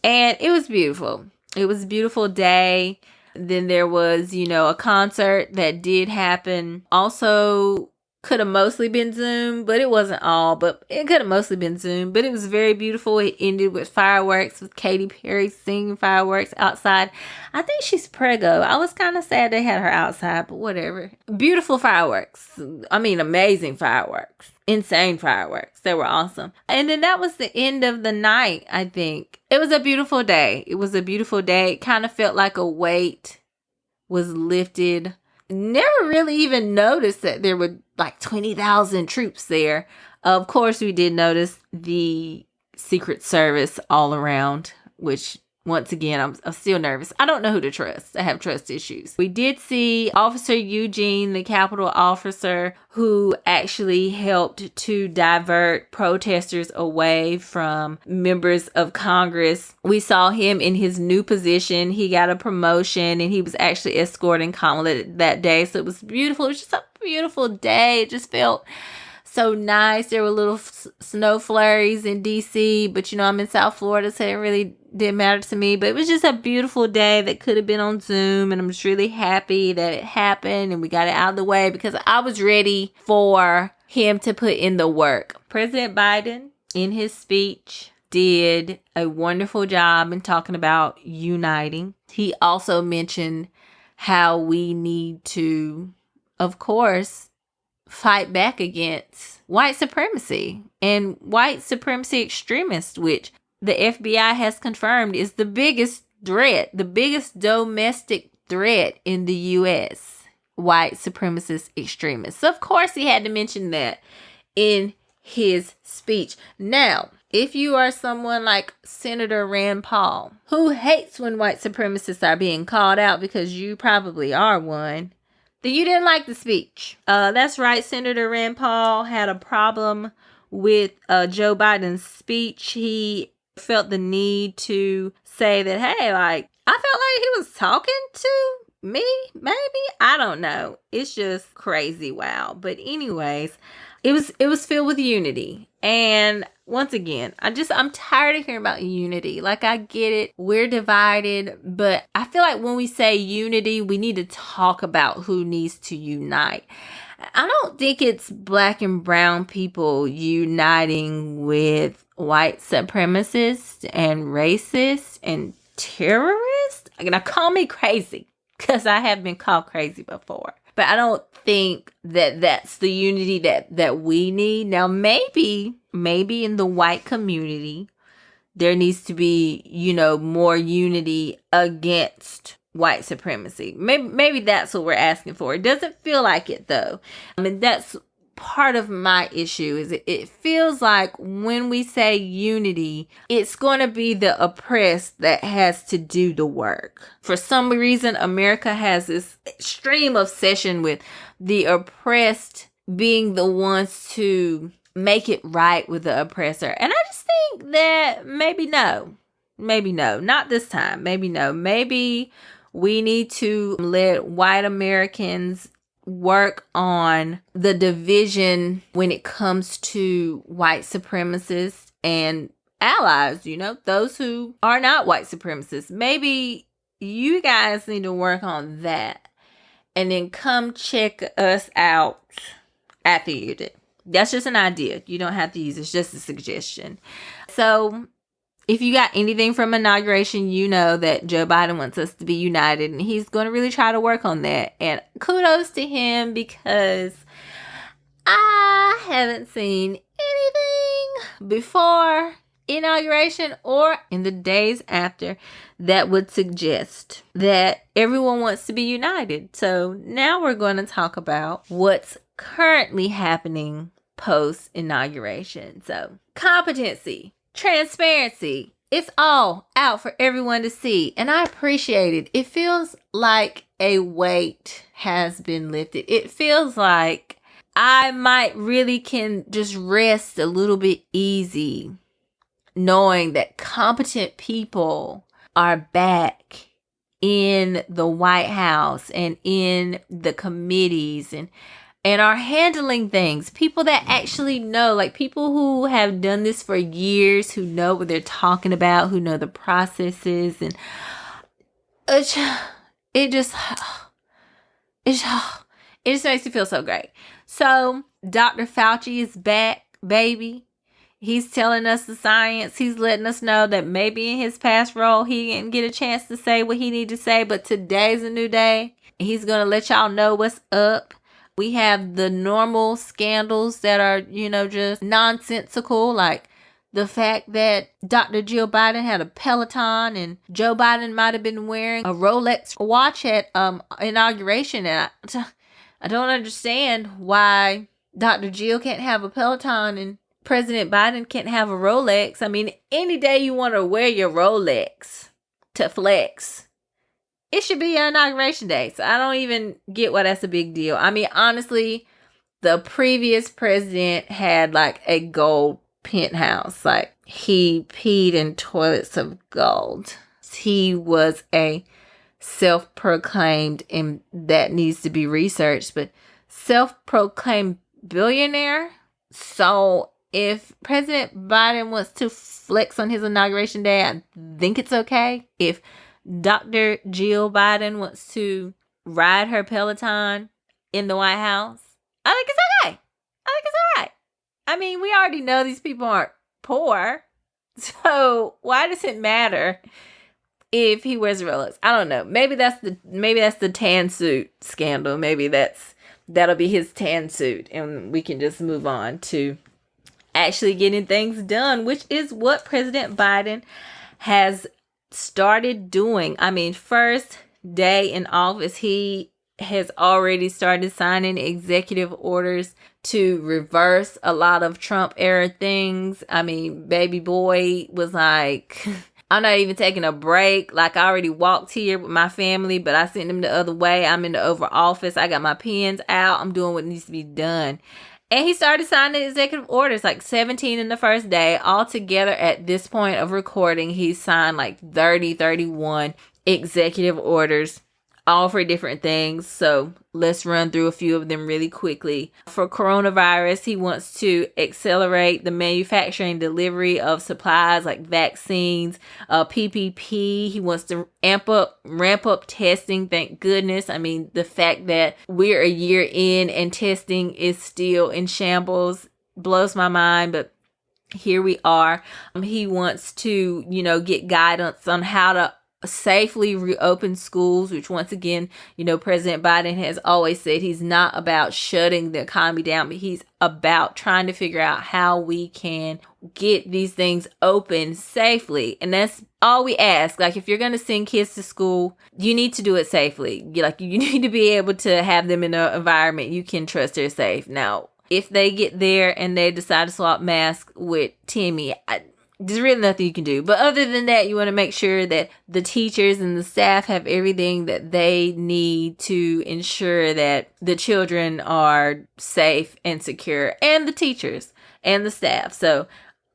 and it was beautiful. It was a beautiful day. Then there was, a concert that did happen. Also, could have mostly been Zoom, but it wasn't all, but it could have mostly been Zoom, but it was very beautiful. It ended with fireworks, with Katy Perry singing fireworks outside. I think she's preggo. I was kind of sad they had her outside, but whatever. Beautiful fireworks. I mean, amazing fireworks. Insane fireworks. They were awesome. And then that was the end of the night, I think. It was a beautiful day. It was a beautiful day. It kind of felt like a weight was lifted. Never really even noticed that there were like 20,000 troops there. Of course, we did notice the Secret Service all around, which once again, I'm still nervous. I don't know who to trust. I have trust issues. We did see Officer Eugene, the Capitol officer, who actually helped to divert protesters away from members of Congress. We saw him in his new position. He got a promotion and he was actually escorting Kamala that day. So it was beautiful. It was just a beautiful day. It just felt so nice. There were little snow flurries in DC, but I'm in South Florida, so it really didn't matter to me. But it was just a beautiful day that could have been on Zoom, and I'm just really happy that it happened and we got it out of the way because I was ready for him to put in the work. President Biden, in his speech, did a wonderful job in talking about uniting. He also mentioned how we need to, of course, fight back against white supremacy and white supremacy extremists, which the FBI has confirmed is the biggest threat, the biggest domestic threat in the U.S. White supremacist extremists. So, of course, he had to mention that in his speech. Now, if you are someone like Senator Rand Paul, who hates when white supremacists are being called out because you probably are one, then you didn't like the speech. That's right. Senator Rand Paul had a problem with Joe Biden's speech. He felt the need to say that, hey, I felt like he was talking to me, maybe. I don't know. It's just crazy. Wow. But anyways, it was filled with unity. And once again, I'm tired of hearing about unity. I get it. We're divided. But I feel like when we say unity, we need to talk about who needs to unite. I don't think it's Black and brown people uniting with white supremacists and racists and terrorists. Now, call me crazy because I have been called crazy before. But I don't think that that's the unity that we need. Now, maybe in the white community, there needs to be, more unity against white supremacy. Maybe that's what we're asking for. It doesn't feel like it, though. I mean, that's part of my issue is it feels like when we say unity, it's going to be the oppressed that has to do the work. For some reason, America has this extreme obsession with the oppressed being the ones to make it right with the oppressor. And I just think that maybe no, not this time. Maybe no, maybe we need to let white Americans work on the division when it comes to white supremacists and allies, those who are not white supremacists. Maybe you guys need to work on that and then come check us out after you do. That's just an idea. You don't have to use it. It's just a suggestion. So if you got anything from inauguration, you know that Joe Biden wants us to be united, and he's going to really try to work on that. And kudos to him, because I haven't seen anything before inauguration or in the days after that would suggest that everyone wants to be united. So now we're going to talk about what's currently happening post inauguration. So competency, transparency, it's all out for everyone to see, and I appreciate it. It feels like a weight has been lifted. It feels like I might really can just rest a little bit easy knowing that competent people are back in the White House and in the committees and are handling things. People that actually know, like people who have done this for years, who know what they're talking about, who know the processes, and it just makes me feel so great. So Dr. Fauci is back, baby. He's telling us the science. He's letting us know that maybe in his past role, he didn't get a chance to say what he needed to say, but today's a new day. He's going to let y'all know what's up. We have the normal scandals that are, just nonsensical, like the fact that Dr. Jill Biden had a Peloton and Joe Biden might have been wearing a Rolex watch at inauguration. And I don't understand why Dr. Jill can't have a Peloton and President Biden can't have a Rolex. I mean, any day you want to wear your Rolex to flex, it should be your inauguration day. So I don't even get why that's a big deal. I mean, honestly, the previous president had like a gold penthouse. Like, he peed in toilets of gold. He was a self-proclaimed, and that needs to be researched, but self-proclaimed billionaire. So if President Biden wants to flex on his inauguration day, I think it's okay. If Dr. Jill Biden wants to ride her Peloton in the White House, I think it's okay. I think it's all right. I mean, we already know these people aren't poor, so why does it matter if he wears a Rolex? I don't know. Maybe that's the tan suit scandal. Maybe that'll be his tan suit, and we can just move on to actually getting things done, which is what President Biden has started doing. I mean, first day in office, he has already started signing executive orders to reverse a lot of Trump era things. I mean, baby boy was like, I'm not even taking a break. Like, I already walked here with my family, but I sent them the other way. I'm in the Oval Office. I got my pens out. I'm doing what needs to be done. And he started signing executive orders, like 17 in the first day. Altogether, at this point of recording, he's signed like 31 executive orders, all for different things. So let's run through a few of them really quickly. For coronavirus, he wants to accelerate the manufacturing delivery of supplies like vaccines, PPP. He wants to ramp up testing. Thank goodness. I mean, the fact that we're a year in and testing is still in shambles blows my mind, but here we are. He wants to, get guidance on how to safely reopen schools, which once again, President Biden has always said he's not about shutting the economy down, but he's about trying to figure out how we can get these things open safely. And that's all we ask. Like, if you're going to send kids to school, you need to do it safely. You need to be able to have them in an environment you can trust they're safe. Now, if they get there and they decide to swap masks with Timmy, there's really nothing you can do. But other than that, you want to make sure that the teachers and the staff have everything that they need to ensure that the children are safe and secure, and the teachers and the staff. So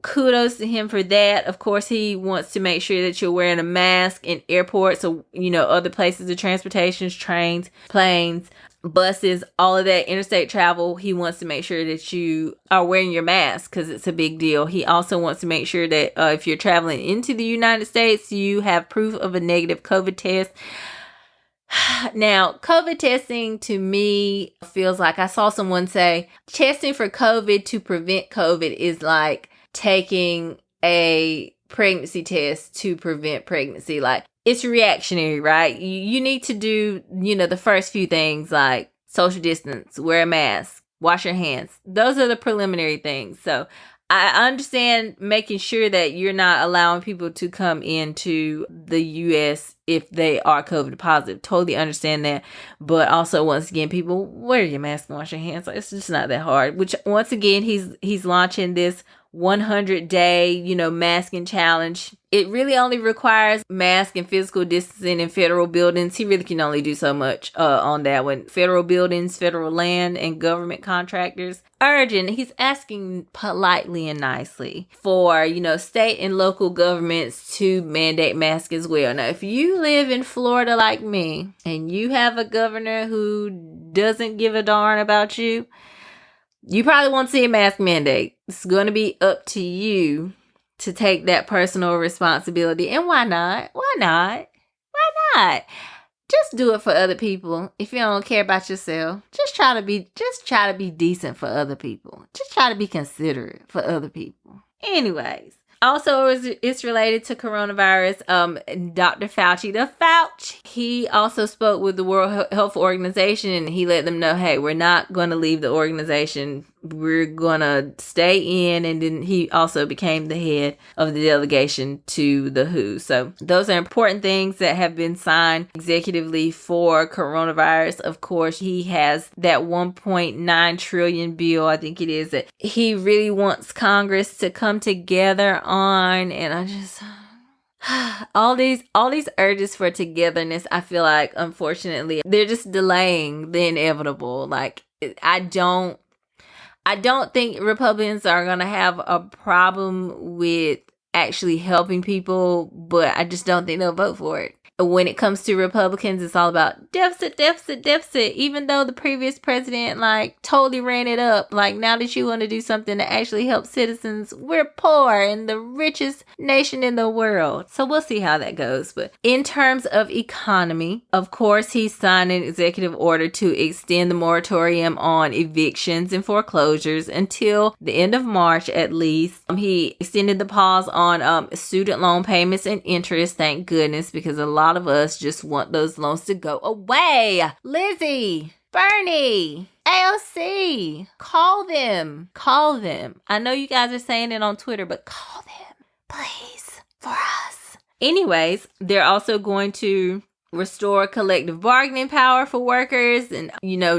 kudos to him for that. Of course, he wants to make sure that you're wearing a mask in airports, or, other places of transportation, trains, planes, buses, all of that interstate travel. He wants to make sure that you are wearing your mask because it's a big deal. He also wants to make sure that if you're traveling into the United States, you have proof of a negative COVID test. Now, COVID testing to me feels like I saw someone say testing for COVID to prevent COVID is like taking a pregnancy test to prevent pregnancy. Like, it's reactionary, right? You need to do, the first few things like social distance, wear a mask, wash your hands. Those are the preliminary things. So I understand making sure that you're not allowing people to come into the U.S. if they are COVID positive. Totally understand that. But also, once again, people, wear your mask and wash your hands. Like, it's just not that hard. Which, once again, he's launching this 100-day, masking challenge. It really only requires mask and physical distancing in federal buildings. He really can only do so much on that one. Federal buildings, federal land, and government contractors. Urgent. He's asking politely and nicely for, state and local governments to mandate masks as well. Now, if you live in Florida like me and you have a governor who doesn't give a darn about you, you probably won't see a mask mandate. It's going to be up to you to take that personal responsibility. And why not? Why not? Why not? Just do it for other people. If you don't care about yourself, just try to be decent for other people. Just try to be considerate for other people. Anyways. Also, it's related to coronavirus. Dr. Fauci, he also spoke with the World Health Organization, and he let them know, hey, we're not going to leave the organization. We're going to stay in. And then he also became the head of the delegation to the WHO. So those are important things that have been signed executively for coronavirus. Of course, he has that 1.9 trillion bill, I think it is, that he really wants Congress to come together on. And I just... all these urges for togetherness, I feel like, unfortunately, they're just delaying the inevitable. Like, I don't think Republicans are going to have a problem with actually helping people, but I just don't think they'll vote for it. When it comes to Republicans, it's all about deficit, even though the previous president totally ran it up. Now that you want to do something to actually help citizens, we're poor and the richest nation in the world. So we'll see how that goes. But in terms of economy, of course, he signed an executive order to extend the moratorium on evictions and foreclosures until the end of March at least. He extended the pause on student loan payments and interest, thank goodness, because a lot of us just want those loans to go away. Lizzie, Bernie, AOC, call them. I know you guys are saying it on Twitter, but call them, please, for us. Anyways, they're also going to restore collective bargaining power for workers and,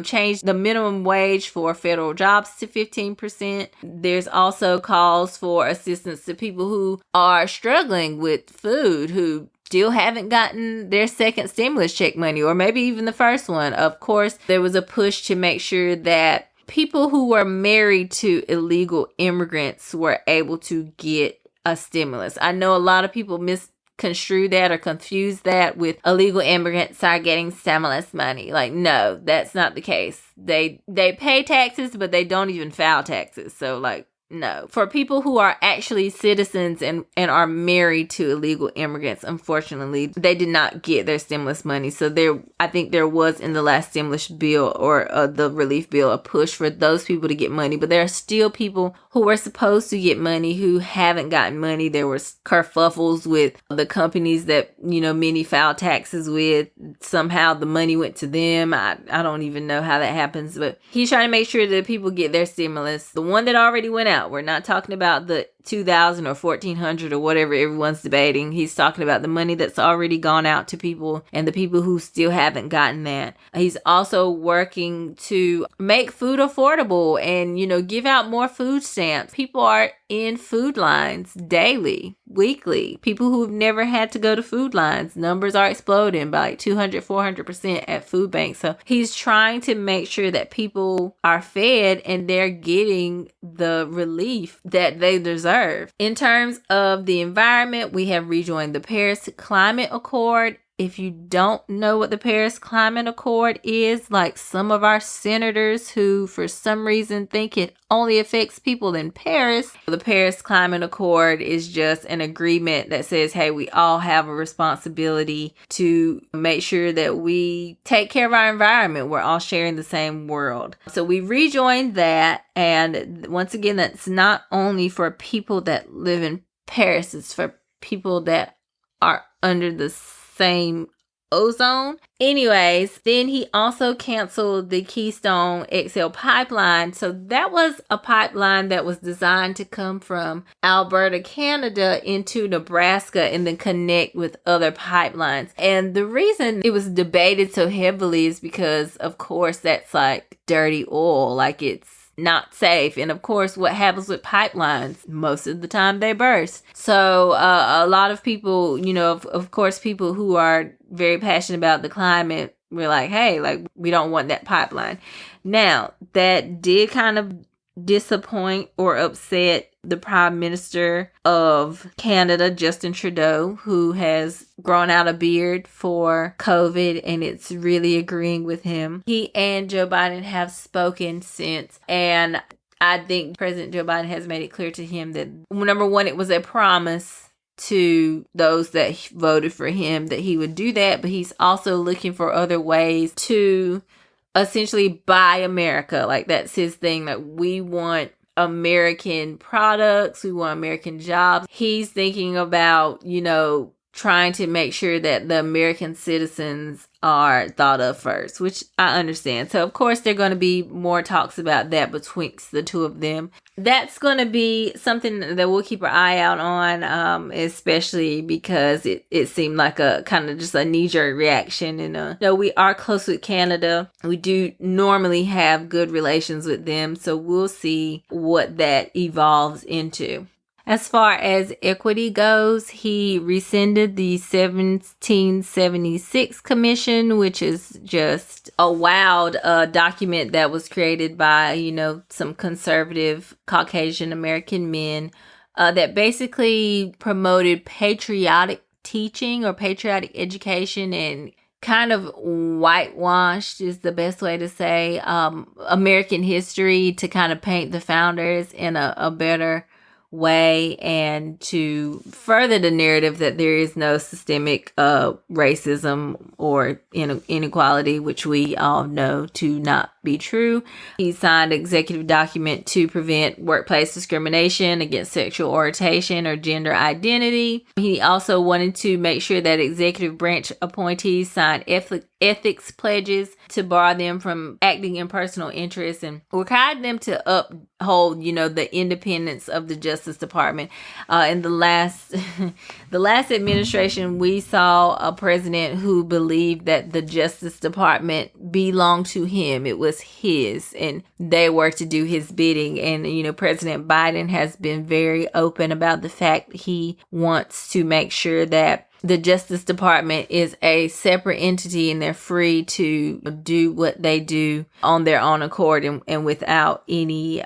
change the minimum wage for federal jobs to 15%. There's also calls for assistance to people who are struggling with food, who still haven't gotten their second stimulus check money, or maybe even the first one. Of course, there was a push to make sure that people who were married to illegal immigrants were able to get a stimulus. I know a lot of people misconstrue that or confuse that with illegal immigrants are getting stimulus money. No, that's not the case. They pay taxes, but they don't even file taxes. So no. For people who are actually citizens and are married to illegal immigrants, unfortunately, they did not get their stimulus money. So I think there was in the last stimulus bill or the relief bill a push for those people to get money. But there are still people who were supposed to get money who haven't gotten money. There was kerfuffles with the companies that, many filed taxes with. Somehow the money went to them. I don't even know how that happens. But he's trying to make sure that people get their stimulus. The one that already went out. We're not talking about the 2,000 or 1,400 or whatever everyone's debating. He's talking about the money that's already gone out to people and the people who still haven't gotten that. He's also working to make food affordable and, give out more food stamps. People are in food lines daily, weekly. People who've never had to go to food lines. Numbers are exploding by 200, 400% at food banks. So he's trying to make sure that people are fed and they're getting the relief that they deserve. In terms of the environment, we have rejoined the Paris Climate Accord. If you don't know what the Paris Climate Accord is, like some of our senators who for some reason think it only affects people in Paris, the Paris Climate Accord is just an agreement that says, hey, we all have a responsibility to make sure that we take care of our environment. We're all sharing the same world. So we rejoined that. And once again, that's not only for people that live in Paris, it's for people that are under the same ozone. Anyways, then he also canceled the Keystone XL pipeline. So that was a pipeline that was designed to come from Alberta, Canada into Nebraska and then connect with other pipelines. And the reason it was debated so heavily is because, of course, that's like dirty oil, like it's not safe. And of course, what happens with pipelines? Most of the time they burst. So a lot of people, of course, people who are very passionate about the climate, we're like, hey, like, we don't want that pipeline. Now, that did kind of disappoint or upset the Prime Minister of Canada, Justin Trudeau, who has grown out a beard for COVID, and it's really agreeing with him. He and Joe Biden have spoken since, and I think President Joe Biden has made it clear to him that, number one, it was a promise to those that voted for him that he would do that, but he's also looking for other ways to essentially buy America. Like, that's his thing. Like, we want American products, we want American jobs. He's thinking about, trying to make sure that the American citizens are thought of first, which I understand. So, of course, there are going to be more talks about that betwixt the two of them. That's going to be something that we'll keep our eye out on, especially because it seemed like a kind of just a knee-jerk reaction. And we are close with Canada. We do normally have good relations with them, so we'll see what that evolves into. As far as equity goes, he rescinded the 1776 Commission, which is just a wild document that was created by, some conservative Caucasian American men that basically promoted patriotic teaching or patriotic education and kind of whitewashed is the best way to say American history to kind of paint the founders in a better way and to further the narrative that there is no systemic racism or inequality, which we all know to not be true. He signed an executive document to prevent workplace discrimination against sexual orientation or gender identity. He also wanted to make sure that executive branch appointees signed ethics pledges to bar them from acting in personal interest and required them to uphold, the independence of the Justice Department. In the last administration, we saw a president who believed that the Justice Department belonged to him. It was his, and they were to do his bidding. And, President Biden has been very open about the fact that he wants to make sure that the Justice Department is a separate entity and they're free to do what they do on their own accord and without any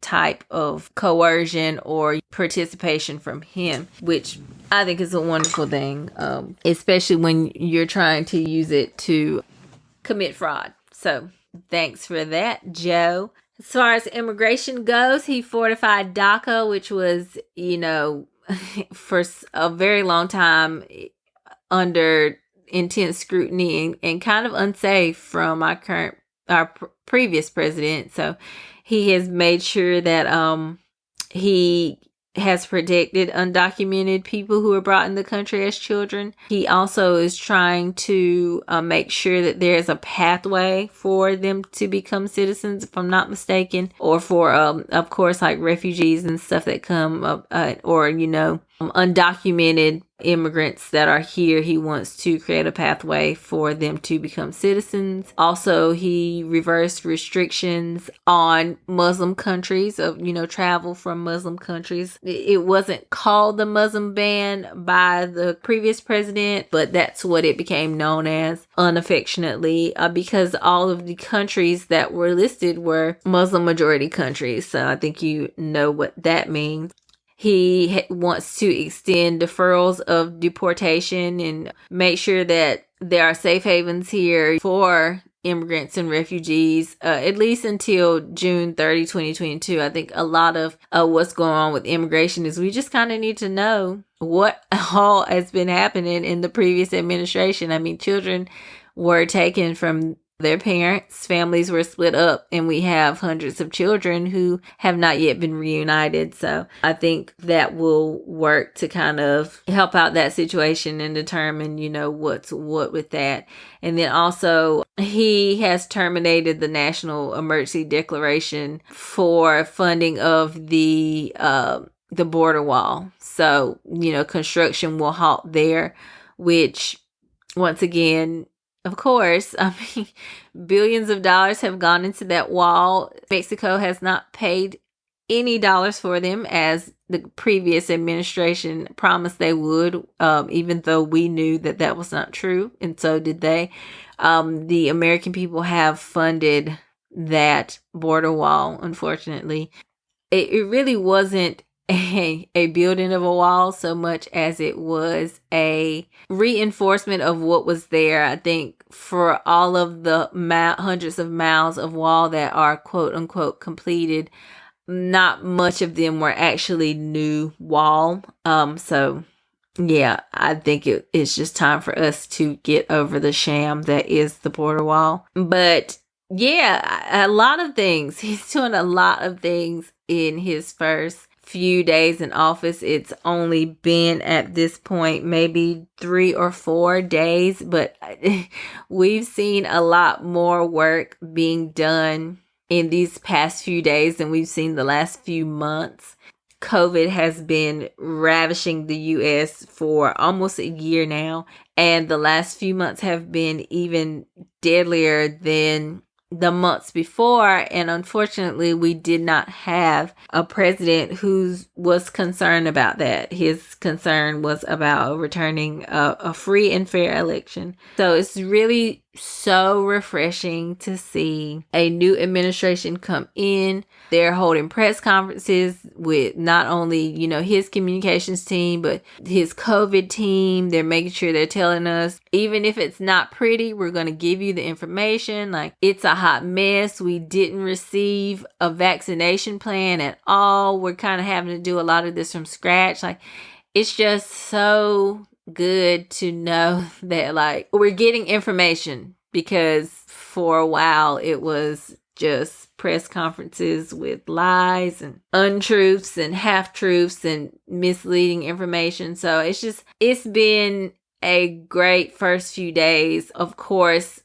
type of coercion or participation from him, which I think is a wonderful thing, especially when you're trying to use it to commit fraud. So thanks for that, Joe. As far as immigration goes, he fortified DACA, which was, for a very long time under intense scrutiny and kind of unsafe from our previous president. So he has made sure that he has protected undocumented people who were brought in the country as children. He also is trying to make sure that there is a pathway for them to become citizens, if I'm not mistaken, or for, of course, like refugees and stuff that come up, or, undocumented immigrants that are here. He wants to create a pathway for them to become citizens. Also, he reversed restrictions on Muslim countries of, travel from Muslim countries. It wasn't called the Muslim ban by the previous president, but that's what it became known as unaffectionately, because all of the countries that were listed were Muslim majority countries. So I think you know what that means. He wants to extend deferrals of deportation and make sure that there are safe havens here for immigrants and refugees, at least until June 30, 2022. I think a lot of what's going on with immigration is we just kind of need to know what all has been happening in the previous administration. I mean, children were taken from their parents, families were split up, and we have hundreds of children who have not yet been reunited. So I think that will work to kind of help out that situation and determine, what's what with that. And then also, he has terminated the National Emergency Declaration for funding of the border wall. So, construction will halt there, which once again, of course, I mean, billions of dollars have gone into that wall. Mexico has not paid any dollars for them, as the previous administration promised they would, even though we knew that that was not true, and so did they. The American people have funded that border wall, unfortunately. It really wasn't a building of a wall so much as it was a reinforcement of what was there. I think for all of the hundreds of miles of wall that are quote unquote completed, not much of them were actually new wall. So yeah, I think it's just time for us to get over the sham that is the border wall. But yeah, a lot of things. He's doing a lot of things in his first few days in office. It's only been at this point maybe 3 or 4 days, but we've seen a lot more work being done in these past few days than we've seen the last few months. COVID has been ravishing the US for almost a year now, and the last few months have been even deadlier than the months before. And unfortunately, we did not have a president who was concerned about that. His concern was about returning a free and fair election. So it's really so refreshing to see a new administration come in. They're holding press conferences with not only, his communications team, but his COVID team. They're making sure they're telling us, even if it's not pretty, we're going to give you the information. Like, it's a hot mess. We didn't receive a vaccination plan at all. We're kind of having to do a lot of this from scratch. Like, it's just so good to know that, like, we're getting information, because for a while it was just press conferences with lies and untruths and half-truths and misleading information. So it's been a great first few days. Of course,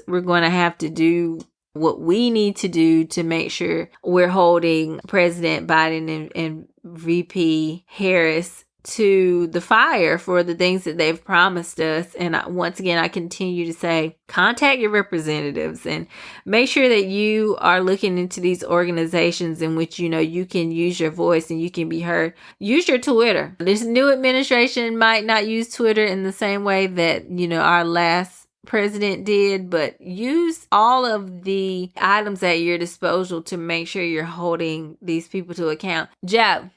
we're going to have to do what we need to do to make sure we're holding President Biden and VP Harris to the fire for the things that they've promised us. And once again, I continue to say, contact your representatives and make sure that you are looking into these organizations in which, you can use your voice and you can be heard. Use your Twitter. This new administration might not use Twitter in the same way that, our last president did, but use all of the items at your disposal to make sure you're holding these people to account. Joe,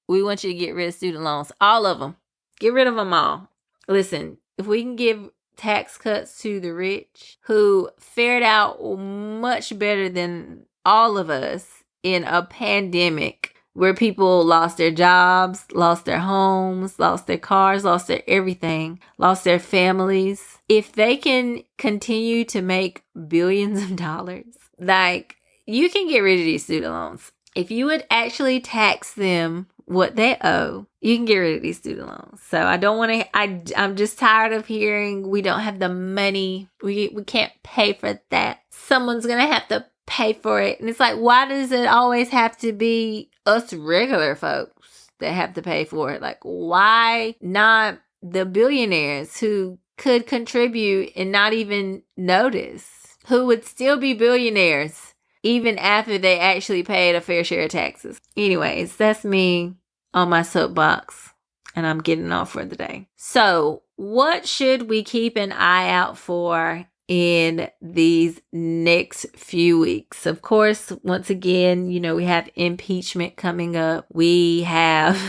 we want you to get rid of student loans. All of them. Get rid of them all. Listen, if we can give tax cuts to the rich who fared out much better than all of us in a pandemic where people lost their jobs, lost their homes, lost their cars, lost their everything, lost their families. If they can continue to make billions of dollars, like, you can get rid of these student loans. If you would actually tax them what they owe, you can get rid of these student loans. So I don't want to, I'm just tired of hearing we don't have the money. We can't pay for that. Someone's going to have to pay for it. And it's like, why does it always have to be us regular folks that have to pay for it? Like, why not the billionaires who could contribute and not even notice, who would still be billionaires even after they actually paid a fair share of taxes? Anyways, that's me on my soapbox, and I'm getting off for the day. So, what should we keep an eye out for in these next few weeks. Of course, once again, we have impeachment coming up. We have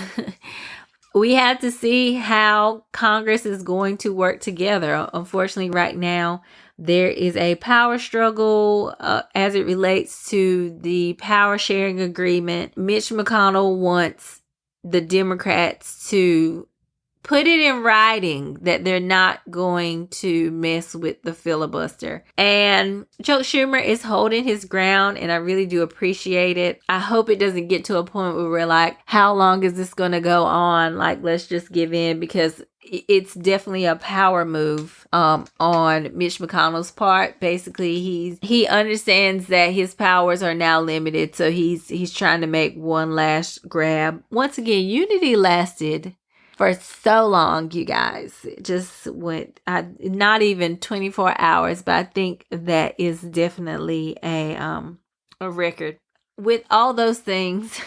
we have to see how Congress is going to work together. Unfortunately, right now, there is a power struggle as it relates to the power sharing agreement. Mitch McConnell wants the Democrats to put it in writing that they're not going to mess with the filibuster. And Chuck Schumer is holding his ground, and I really do appreciate it. I hope it doesn't get to a point where we're like, how long is this going to go on? Like, let's just give in, because it's definitely a power move on Mitch McConnell's part. Basically, he understands that his powers are now limited, so he's trying to make one last grab. Once again, unity lasted for so long, you guys. It just went, not even 24 hours, but I think that is definitely a record. With all those things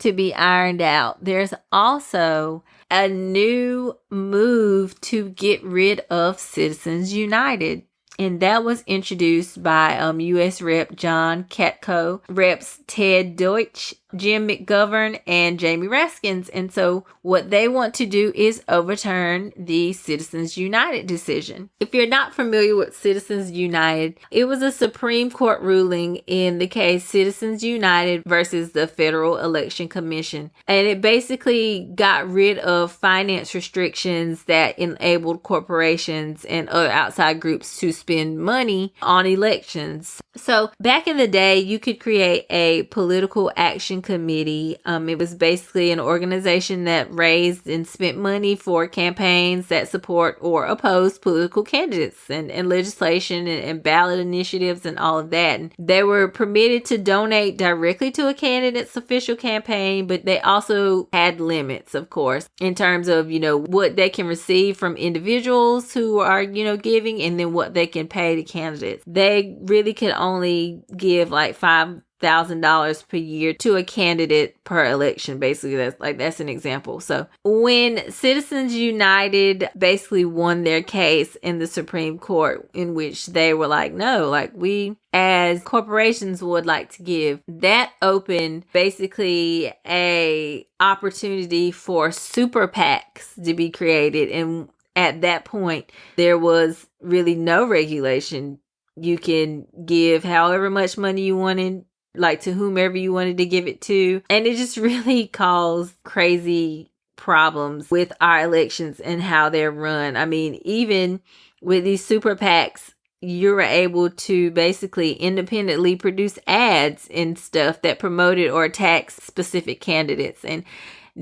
to be ironed out, there's also a new move to get rid of Citizens United. And that was introduced by U.S. Rep. John Katko, Reps. Ted Deutsch, Jim McGovern, and Jamie Raskins. And so what they want to do is overturn the Citizens United decision. If you're not familiar with Citizens United, it was a Supreme Court ruling in the case Citizens United versus the Federal Election Commission. And it basically got rid of finance restrictions that enabled corporations and other outside groups to spend money on elections. So back in the day, you could create a political action committee. It was basically an organization that raised and spent money for campaigns that support or oppose political candidates and legislation and ballot initiatives and all of that. And they were permitted to donate directly to a candidate's official campaign, but they also had limits, of course, in terms of, what they can receive from individuals who are, giving, and then what they can pay to candidates. They really could only give like $5,000 per year to a candidate per election. Basically, that's an example. So when Citizens United basically won their case in the Supreme Court, in which they were like, no, like we as corporations would like to give, that opened basically a opportunity for super PACs to be created. And at that point, there was really no regulation. You can give however much money you wanted, like to whomever you wanted to give it to. And it just really caused crazy problems with our elections and how they're run. I mean, even with these super PACs, you're able to basically independently produce ads and stuff that promoted or attacked specific candidates. And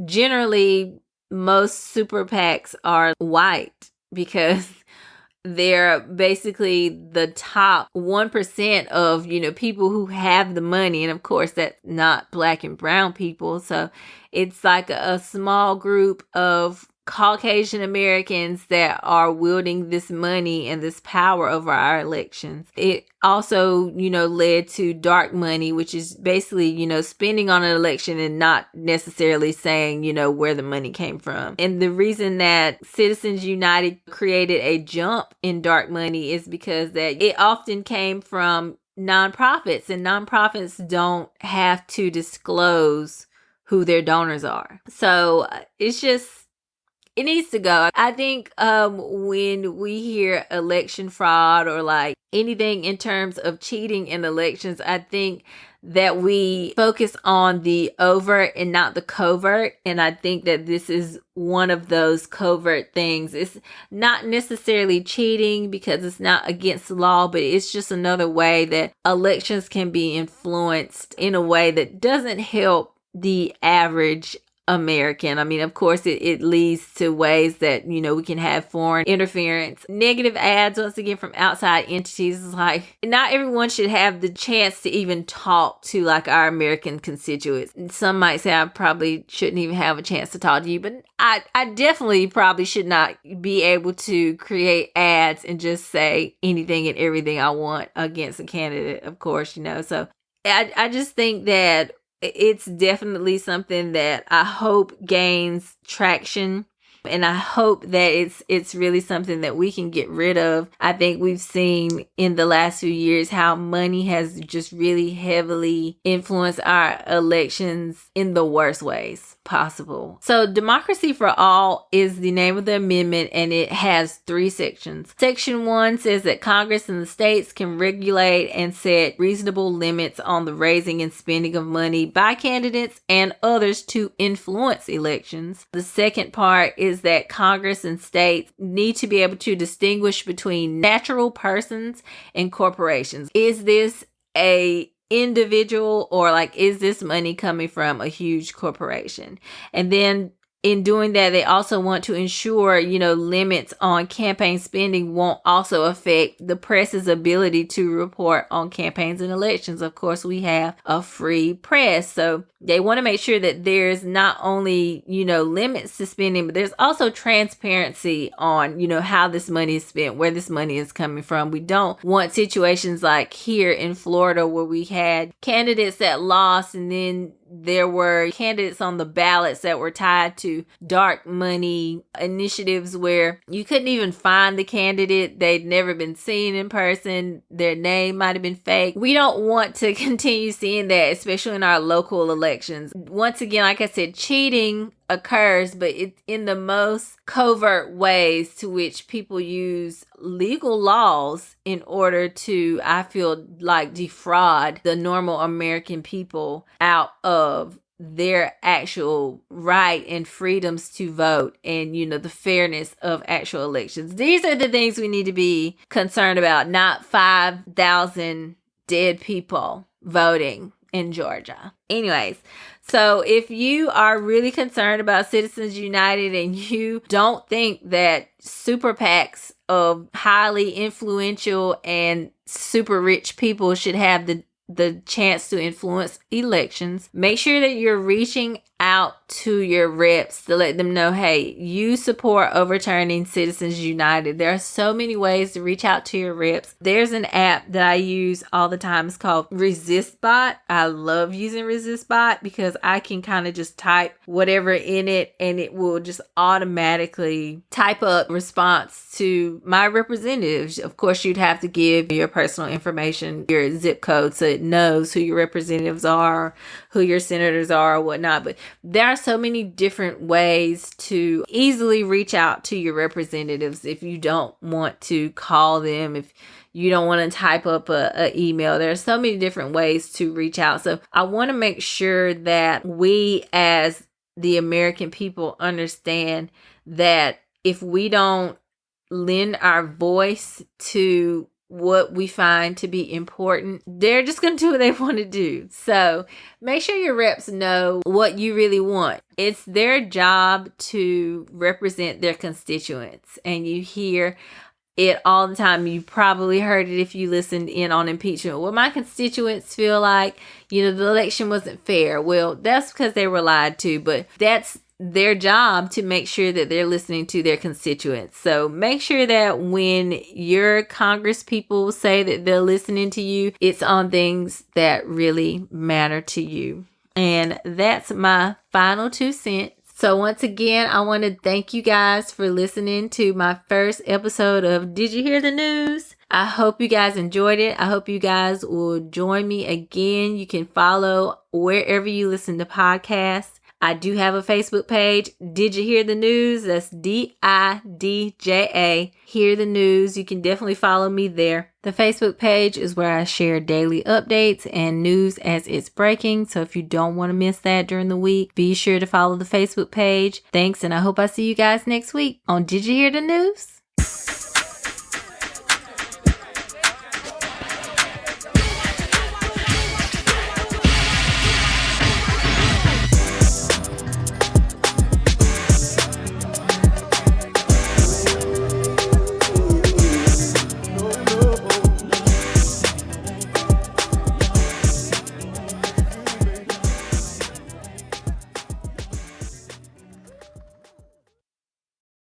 generally, most super PACs are white because they're basically the top 1% of, people who have the money. And of course, that's not Black and brown people. So it's like a small group of Caucasian Americans that are wielding this money and this power over our elections. It also, led to dark money, which is basically, spending on an election and not necessarily saying, where the money came from. And the reason that Citizens United created a jump in dark money is because that it often came from nonprofits, and nonprofits don't have to disclose who their donors are. So it needs to go. I think when we hear election fraud or like anything in terms of cheating in elections, I think that we focus on the overt and not the covert. And I think that this is one of those covert things. It's not necessarily cheating because it's not against the law, but it's just another way that elections can be influenced in a way that doesn't help the average American. I mean, of course, it leads to ways that, we can have foreign interference. Negative ads, once again, from outside entities. Is like, not everyone should have the chance to even talk to like our American constituents. Some might say I probably shouldn't even have a chance to talk to you, but I definitely probably should not be able to create ads and just say anything and everything I want against a candidate, of course, So I just think that it's definitely something that I hope gains traction And I hope that it's really something that we can get rid of. I think we've seen in the last few years how money has just really heavily influenced our elections in the worst ways possible. So Democracy for All is the name of the amendment, and it has 3 sections. Section 1 says that Congress and the states can regulate and set reasonable limits on the raising and spending of money by candidates and others to influence elections. The second part is that Congress and states need to be able to distinguish between natural persons and corporations. Is this a individual, or like, is this money coming from a huge corporation? And then in doing that, they also want to ensure, limits on campaign spending won't also affect the press's ability to report on campaigns and elections. Of course, we have a free press, so they want to make sure that there's not only, limits to spending, but there's also transparency on, how this money is spent, where this money is coming from. We don't want situations like here in Florida where we had candidates that lost, and then there were candidates on the ballots that were tied to dark money initiatives where you couldn't even find the candidate. They'd never been seen in person. Their name might have been fake. We don't want to continue seeing that, especially in our local elections. Once again, like I said, cheating occurs, but it's in the most covert ways, to which people use legal laws in order to, I feel like, defraud the normal American people out of their actual right and freedoms to vote, and the fairness of actual elections. These are the things we need to be concerned about, not 5,000 dead people voting in Georgia. Anyways, so if you are really concerned about Citizens United and you don't think that super PACs of highly influential and super rich people should have the chance to influence elections, make sure that you're reaching out to your reps to let them know, hey, you support overturning Citizens United. There are so many ways to reach out to your reps. There's an app that I use all the time. It's called ResistBot. I love using ResistBot because I can kind of just type whatever in it and it will just automatically type up response to my representatives. Of course, you'd have to give your personal information, your zip code, so it knows who your representatives are, who your senators are, or whatnot. But there are so many different ways to easily reach out to your representatives if you don't want to call them, if you don't want to type up a email. There are so many different ways to reach out. So I want to make sure that we as the American people understand that if we don't lend our voice to what we find to be important, they're just going to do what they want to do. So make sure your reps know what you really want. It's their job to represent their constituents. And you hear it all the time. You probably heard it if you listened in on impeachment. Well, my constituents feel like, the election wasn't fair. Well, that's because they were lied to, but that's their job to make sure that they're listening to their constituents. So make sure that when your Congress people say that they're listening to you, it's on things that really matter to you. And that's my final 2 cents. So once again, I want to thank you guys for listening to my first episode of Did You Hear the News? I hope you guys enjoyed it. I hope you guys will join me again. You can follow wherever you listen to podcasts. I do have a Facebook page, Did You Hear the News? That's DIDJA, Hear the News. You can definitely follow me there. The Facebook page is where I share daily updates and news as it's breaking. So if you don't want to miss that during the week, be sure to follow the Facebook page. Thanks, and I hope I see you guys next week on Did You Hear the News?